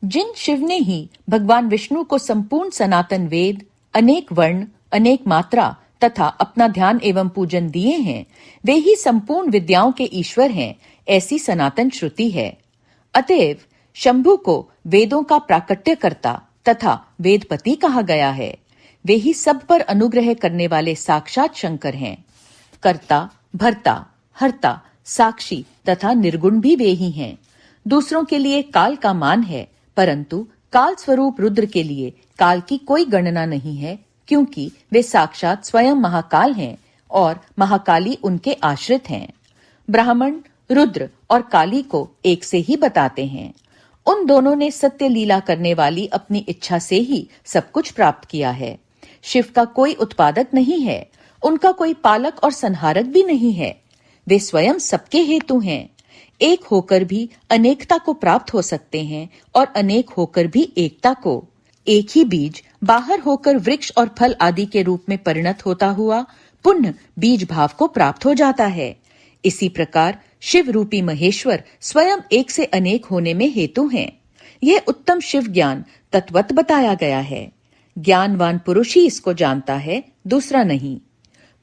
जिन शिव ने ही भगवान विष्णु को संपूर्ण सनातन वेद, अनेक वर्ण, अनेक मात्रा तथा अपना ध्यान एवं पूजन दिए हैं, वे ही संपूर्ण विद्याओं के ईश्वर हैं, ऐसी सनातन श्रुति है। अतएव शंभु को वेदों का प्राकट्यकर्ता तथा वेदपति कहा गया है। वे ही सब पर अनुग्रह करने वाले साक्षात शंकर हैं। कर्ता, भर्ता, हर्ता, साक्षी तथा निर्गुण भी वे ही हैं। दूसरों के लिए काल का मान है, परंतु काल स्वरूप रुद्र के लिए काल की कोई गणना नहीं है, क्योंकि वे साक्षात स्वयं महाकाल हैं और महाकाली उनके आश्रित हैं। ब्राह्मण रुद्र और काली को एक से ही बताते हैं। उन दोनों ने सत्य लीला करने वाली अपनी इच्छा से ही सब कुछ प्राप्त किया है। शिव का कोई उत्पादक नहीं है, उनका कोई पालक और संहारक भी नहीं है। वे स्वयं सबके हेतु हैं। एक होकर भी अनेकता को प्राप्त हो सकते हैं और अनेक होकर भी एकता को। एक ही बीज बाहर होकर वृक्ष और फल आदि के रूप में परिणत होता हुआ पुनः बीज भाव को प्राप्त हो जाता है। इसी प्रकार शिव रूपी महेश्वर स्वयं एक से अनेक होने में हेतु हैं। यह उत्तम शिव ज्ञान तत्वत बताया गया है। ज्ञानवान पुरुष ही इसको जानता है, दूसरा नहीं।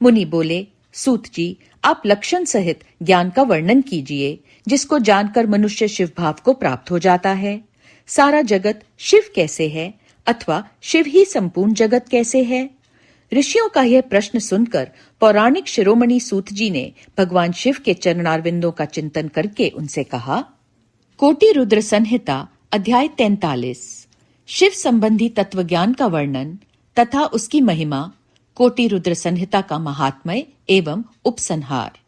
मुनि बोले, सूत जी, आप लक्षण सहित ज्ञान का वर्णन कीजिए, जिसको जानकर मनुष्य शिव भाव को प्राप्त हो जाता है। सारा जगत शिव कैसे है, अथवा शिव ही संपूर्ण जगत कैसे है? ऋषियों का यह प्रश्न सुनकर पौराणिक शिरोमणि सूत जी ने भगवान शिव के चरणारविंदों का चिंतन करके उनसे कहा, कोटि रुद्र संहिता अध्याय 43 शिव संबंधी तत्व ज्ञान का वर्णन तथा उसकी महिमा, कोटि रुद्र संहिता का महात्म्य एवं उपसंहार।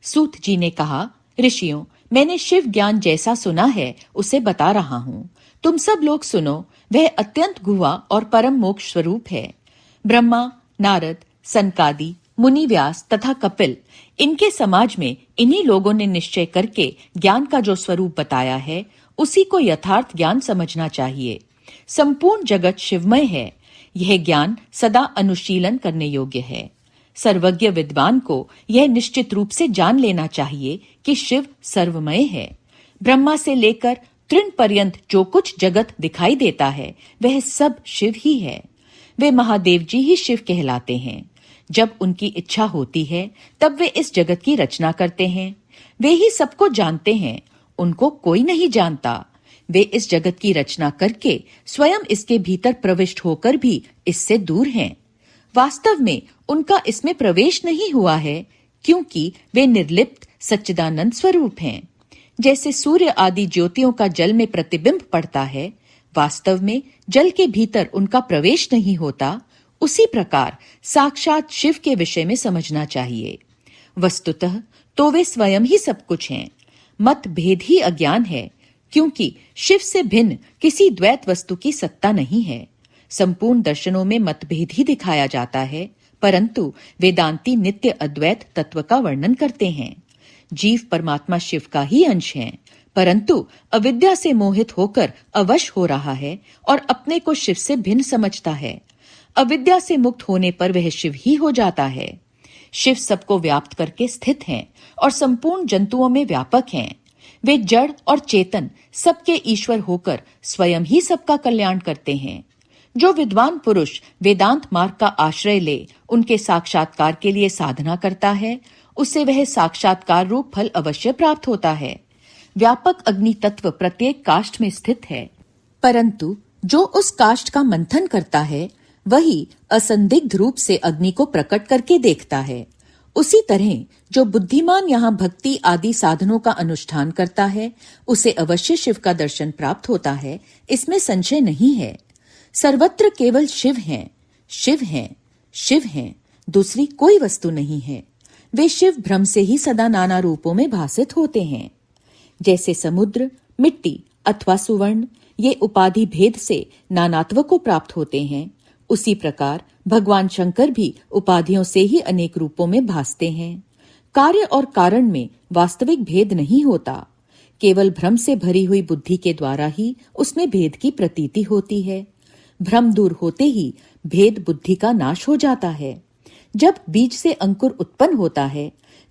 सूत जी ने कहा, ऋषियों, मैंने शिव ज्ञान जैसा सुना है उसे बता रहा हूँ। तुम सब लोग सुनो। वह अत्यंत गुहा और परम मोक्ष स्वरूप है। ब्रह्मा, नारद, सनकादि, मुनि व्यास तथा कपिल, इनके समाज में इन्हीं लोगों ने निश्चय करके ज्ञान का जो स्वरूप बताया है उसी को यथार्थ ज्ञान समझना चाहिए। संपूर्ण जगत शिवमय है। यह ज्ञान सदा अनुशीलन करने योग्य है। सर्वज्ञ विद्वान को यह निश्चित रूप से जान लेना चाहिए कि शिव सर्वमय है। ब्रह्मा से लेकर तृण पर्यंत जो कुछ जगत दिखाई देता है वह सब शिव ही है। वे महादेव जी ही शिव कहलाते हैं। जब उनकी इच्छा होती है तब वे इस जगत की रचना करते हैं। वे ही सबको जानते हैं, उनको कोई नहीं जानता। वे इस जगत की रचना करके स्वयं इसके भीतर प्रविष्ट होकर भी इससे दूर हैं। वास्तव में उनका इसमें प्रवेश नहीं हुआ है, क्योंकि वे निर्लिप्त सच्चिदानंद स्वरूप हैं। जैसे सूर्य आदि ज्योतियों का जल में प्रतिबिंब पड़ता है, वास्तव में जल के भीतर उनका प्रवेश नहीं होता, उसी प्रकार साक्षात शिव के विषय में समझना चाहिए। वस्तुतः तो वे स्वयं ही सब कुछ हैं। मतभेद ही अज्ञान है, क्योंकि शिव से भिन्न किसी द्वैत वस्तु की सत्ता नहीं है। संपूर्ण दर्शनों में मतभेद ही दिखाया जाता है, परंतु वेदांती नित्य अद्वैत तत्व का वर्णन करते हैं। जीव परमात्मा शिव का ही अंश है, परंतु अविद्या से मोहित होकर अवश हो रहा है और अपने को शिव से भिन्न समझता है। अविद्या से मुक्त होने पर वह शिव ही हो जाता है। शिव सबको व्याप्त करके स्थित हैं और संपूर्ण जंतुओं में व्यापक हैं। वे जड़ और चेतन सबके ईश्वर होकर स्वयं ही सबका कल्याण करते हैं। जो विद्वान पुरुष वेदांत मार्ग का आश्रय ले उनके साक्षात्कार के लिए साधना करता है, उसे वह साक्षात्कार रूप फल अवश्य प्राप्त होता है। व्यापक अग्नि तत्व प्रत्येक काष्ठ में स्थित है, परंतु जो उस काष्ठ का मंथन करता है, वही असंदिग्ध रूप से अग्नि को प्रकट करके देखता है। उसी तरह जो बुद्धिमान यहाँ भक्ति आदि साधनों का अनुष्ठान करता है, उसे अवश्य शिव का दर्शन प्राप्त होता है, इसमें संशय नहीं है। सर्वत्र केवल शिव हैं, शिव हैं, शिव हैं, दूसरी कोई वस्तु नहीं है। वे शिव भ्रम से ही सदा नाना रूपों में भासित होते हैं। जैसे समुद्र, मिट्टी अथवा सुवर्ण ये उपाधि भेद से नानात्व को प्राप्त होते हैं, उसी प्रकार भगवान शंकर भी उपाधियों से ही अनेक रूपों में भासते हैं। कार्य और कारण में वास्तविक भेद नहीं होता, केवल भ्रम से भरी हुई बुद्धि के द्वारा ही उसमें भेद की प्रतीति होती है। भ्रम दूर होते ही भेद बुद्धि का नाश हो जाता है। जब बीज से अंकुर उत्पन्न होता है,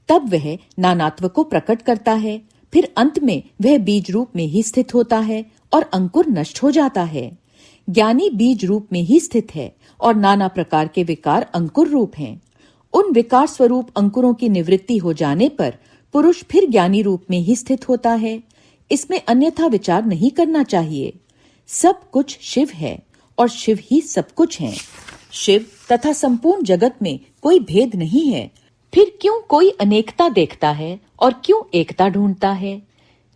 तब वह नानात्व को प्रकट करता है, फिर अंत में वह बीज रूप में ही स्थित होता है और अंकुर नष्ट हो जाता है। ज्ञानी बीज रूप में ही स्थित है और नाना प्रकार के विकार अंकुर रूप हैं। उन विकार स्वरूप अंकुरों की निवृत्ति हो जाने पर पुरुष फिर ज्ञानी रूप में ही स्थित होता है। इसमें अन्यथा विचार नहीं करना चाहिए। सब कुछ शिव है और शिव ही सब कुछ है। शिव तथा संपूर्ण जगत में कोई भेद नहीं है। फिर क्यों कोई अनेकता देखता है और क्यों एकता ढूंढता है?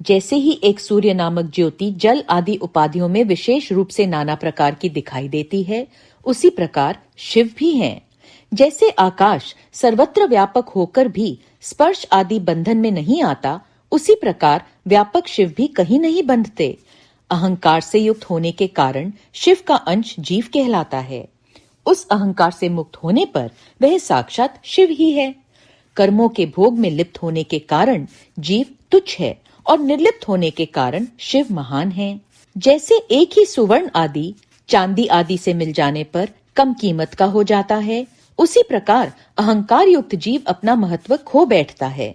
जैसे ही एक सूर्य नामक ज्योति जल आदि उपाधियों में विशेष रूप से नाना प्रकार की दिखाई देती है, उसी प्रकार शिव भी हैं। जैसे आकाश सर्वत्र व्यापक होकर भी स्पर्श आदि बंधन में नहीं आता, उसी प्रकार व्यापक शिव भी कहीं नहीं बंधते। अहंकार से युक्त होने के कारण शिव का अंश जीव कहलाता है। उस अहंकार से मुक्त होने पर वह साक्षात शिव ही है। कर्मों के भोग में लिप्त होने के कारण जीव तुच्छ है और निर्लिप्त होने के कारण शिव महान है। जैसे एक ही सुवर्ण आदि चांदी आदि से मिल जाने पर कम कीमत का हो जाता है, उसी प्रकार अहंकार युक्त जीव अपना महत्व खो बैठता है।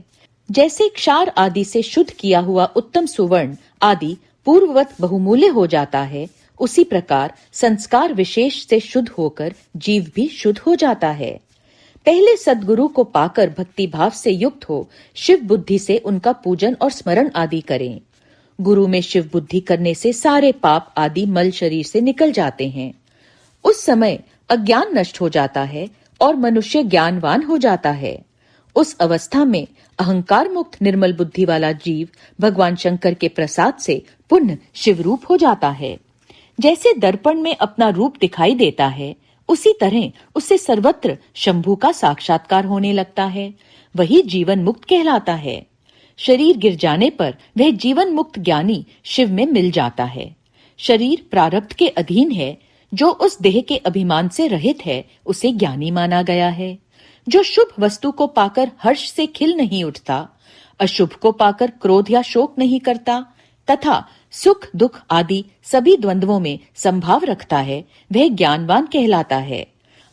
जैसे क्षार आदि से शुद्ध किया हुआ उत्तम सुवर्ण आदि पूर्ववत बहुमूल्य हो जाता है, उसी प्रकार संस्कार विशेष से शुद्ध होकर जीव भी शुद्ध हो जाता है। पहले सद्गुरु को पाकर भक्ति भाव से युक्त हो शिव बुद्धि से उनका पूजन और स्मरण आदि करें। गुरु में शिव बुद्धि करने से सारे पाप आदि मल शरीर से निकल जाते हैं। उस समय अज्ञान नष्ट हो जाता है और मनुष्य ज्ञानवान हो जाता है। उस अवस्था में अहंकार मुक्त निर्मल बुद्धि वाला जीव भगवान शंकर के प्रसाद से पुनः शिव रूप हो जाता है। जैसे दर्पण में अपना रूप दिखाई देता है, उसी तरह उससे सर्वत्र शंभु का साक्षात्कार होने लगता है। वही जीवन मुक्त कहलाता है। शरीर गिर जाने पर वह जीवन मुक्त ज्ञानी शिव में मिल जाता है। शरीर प्रारब्ध के अधीन है। जो उस देह के अभिमान से रहित है, उसे ज्ञानी माना गया है। जो शुभ वस्तु को पाकर हर्ष से खिल नहीं उठता, अशुभ को पाकर क्रोध या शोक नहीं करता तथा सुख दुख आदि सभी द्वंद्वों में संभाव रखता है, वह ज्ञानवान कहलाता है।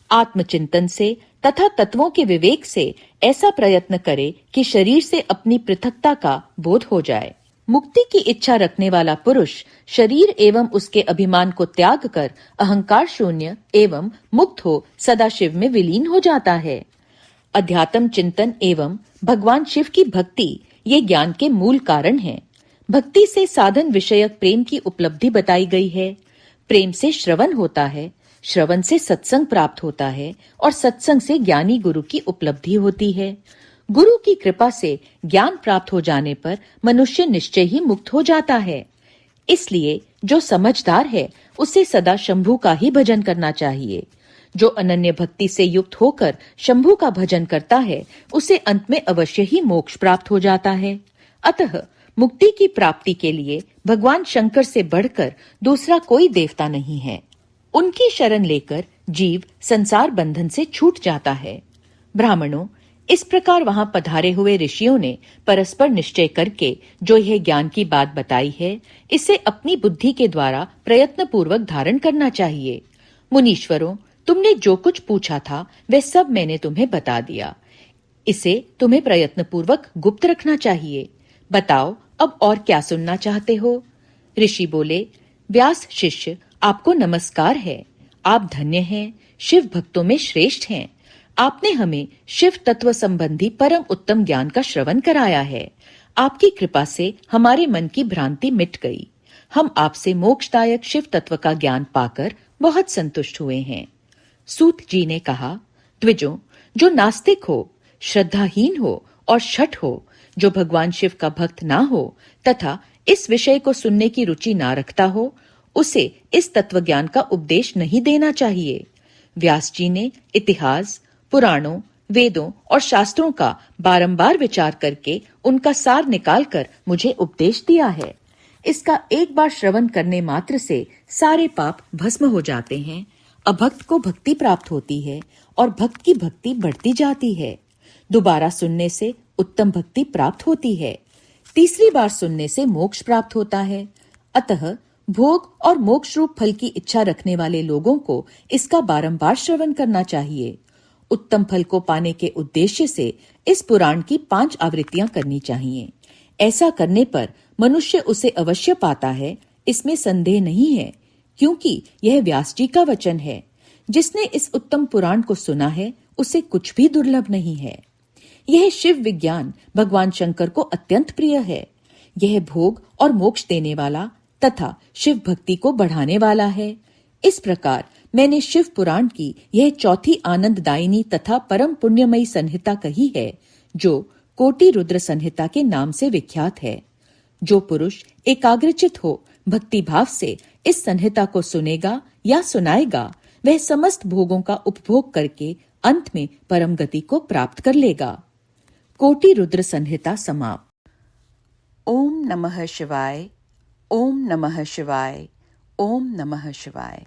आत्मचिंतन से तथा तत्वों के विवेक से ऐसा प्रयत्न करे कि शरीर से अपनी पृथकता का बोध हो जाए। मुक्ति की इच्छा रखने वाला पुरुष शरीर एवं उसके अभिमान को त्याग कर अहंकार शून्य एवं मुक्त हो सदा शिव में विलीन हो जाता है। अध्यात्म चिंतन एवं भगवान शिव की भक्ति ये ज्ञान के मूल कारण हैं। भक्ति से साधन विषयक प्रेम की उपलब्धि बताई गई है। प्रेम से श्रवण होता है, श्रवण से सत्संग प्राप्त होता है और सत्संग से ज्ञानी गुरु की उपलब्धि होती है। गुरु की कृपा से ज्ञान प्राप्त हो जाने पर मनुष्य निश्चय ही मुक्त हो जाता है। इसलिए जो समझदार है उसे सदा शंभू का ही भजन करना चाहिए। जो अनन्य भक्ति से युक्त होकर शंभू का भजन करता है उसे अंत में अवश्य ही मोक्ष प्राप्त हो जाता है। अतः मुक्ति की प्राप्ति के लिए भगवान शंकर से बढ़कर दूसरा कोई देवता नहीं है। उनकी शरण लेकर जीव संसार बंधन से छूट जाता है। ब्राह्मणों, इस प्रकार वहां पधारे हुए ऋषियों ने परस्पर निश्चय करके जो यह ज्ञान की बात बताई है, इसे अपनी बुद्धि के द्वारा प्रयत्न पूर्वक धारण करना चाहिए। मुनीश्वरों, तुमने जो कुछ पूछा था वह सब मैंने तुम्हें बता दिया। इसे तुम्हें प्रयत्न पूर्वक गुप्त रखना चाहिए। बताओ, अब और क्या सुनना चाहते हो? ऋषि बोले, व्यास शिष्य, आपको नमस्कार है। आप धन्य हैं, शिव भक्तों में श्रेष्ठ हैं। आपने हमें शिव तत्व संबंधी परम उत्तम ज्ञान का श्रवण कराया है। आपकी कृपा से हमारे मन की भ्रांति मिट गई। हम आपसे मोक्षदायक शिव तत्व का ज्ञान पाकर बहुत संतुष्ट हुए हैं। सूत जी ने कहा, द्विजों, जो नास्तिक हो, श्रद्धाहीन हो और शठ हो, जो भगवान शिव का भक्त ना हो तथा इस विषय को सुनने की रुचि ना रखता हो, उसे इस तत्व ज्ञान का उपदेश नहीं देना चाहिए। व्यास जी ने इतिहास, पुराणों, वेदों और शास्त्रों का बारंबार विचार करके उनका सार निकालकर मुझे उपदेश दिया है। इसका एक बार श्रवण करने मात्र से सारे पाप भस्म हो जाते हैं। अभक्त को भक्ति प्राप्त होती है और भक्त की भक्ति बढ़ती जाती है। दोबारा सुनने से उत्तम भक्ति प्राप्त होती है। तीसरी बार सुनने से मोक्ष प्राप्त होता है। अतः भोग और मोक्ष रूप फल की इच्छा रखने वाले लोगों को इसका बारंबार श्रवण करना चाहिए। उत्तम फल को पाने के उद्देश्य से इस पुराण की 5 आवृत्तियां करनी चाहिए। ऐसा करने पर मनुष्य उसे अवश्य पाता है, इसमें संदेह नहीं है, क्योंकि यह व्यास जी का वचन है। जिसने इस उत्तम पुराण को सुना है उसे कुछ भी दुर्लभ नहीं है। यह शिव विज्ञान भगवान शंकर को अत्यंत प्रिय है। यह भोग और मोक्ष देने वाला तथा शिव भक्ति को बढ़ाने वाला है। इस प्रकार मैंने शिव पुराण की यह चौथी आनंददायिनी तथा परम पुण्यमयी संहिता कही है, जो कोटि रुद्र संहिता के नाम से विख्यात है। जो पुरुष एकाग्रचित हो भक्ति भाव से इस संहिता को सुनेगा या सुनाएगा, वह समस्त भोगों का उपभोग करके अंत में परम गति को प्राप्त कर लेगा। कोटि रुद्र संहिता समाप्त। ओम नमः शिवाय, ओम नमः शिवाय, ओम नमः शिवाय।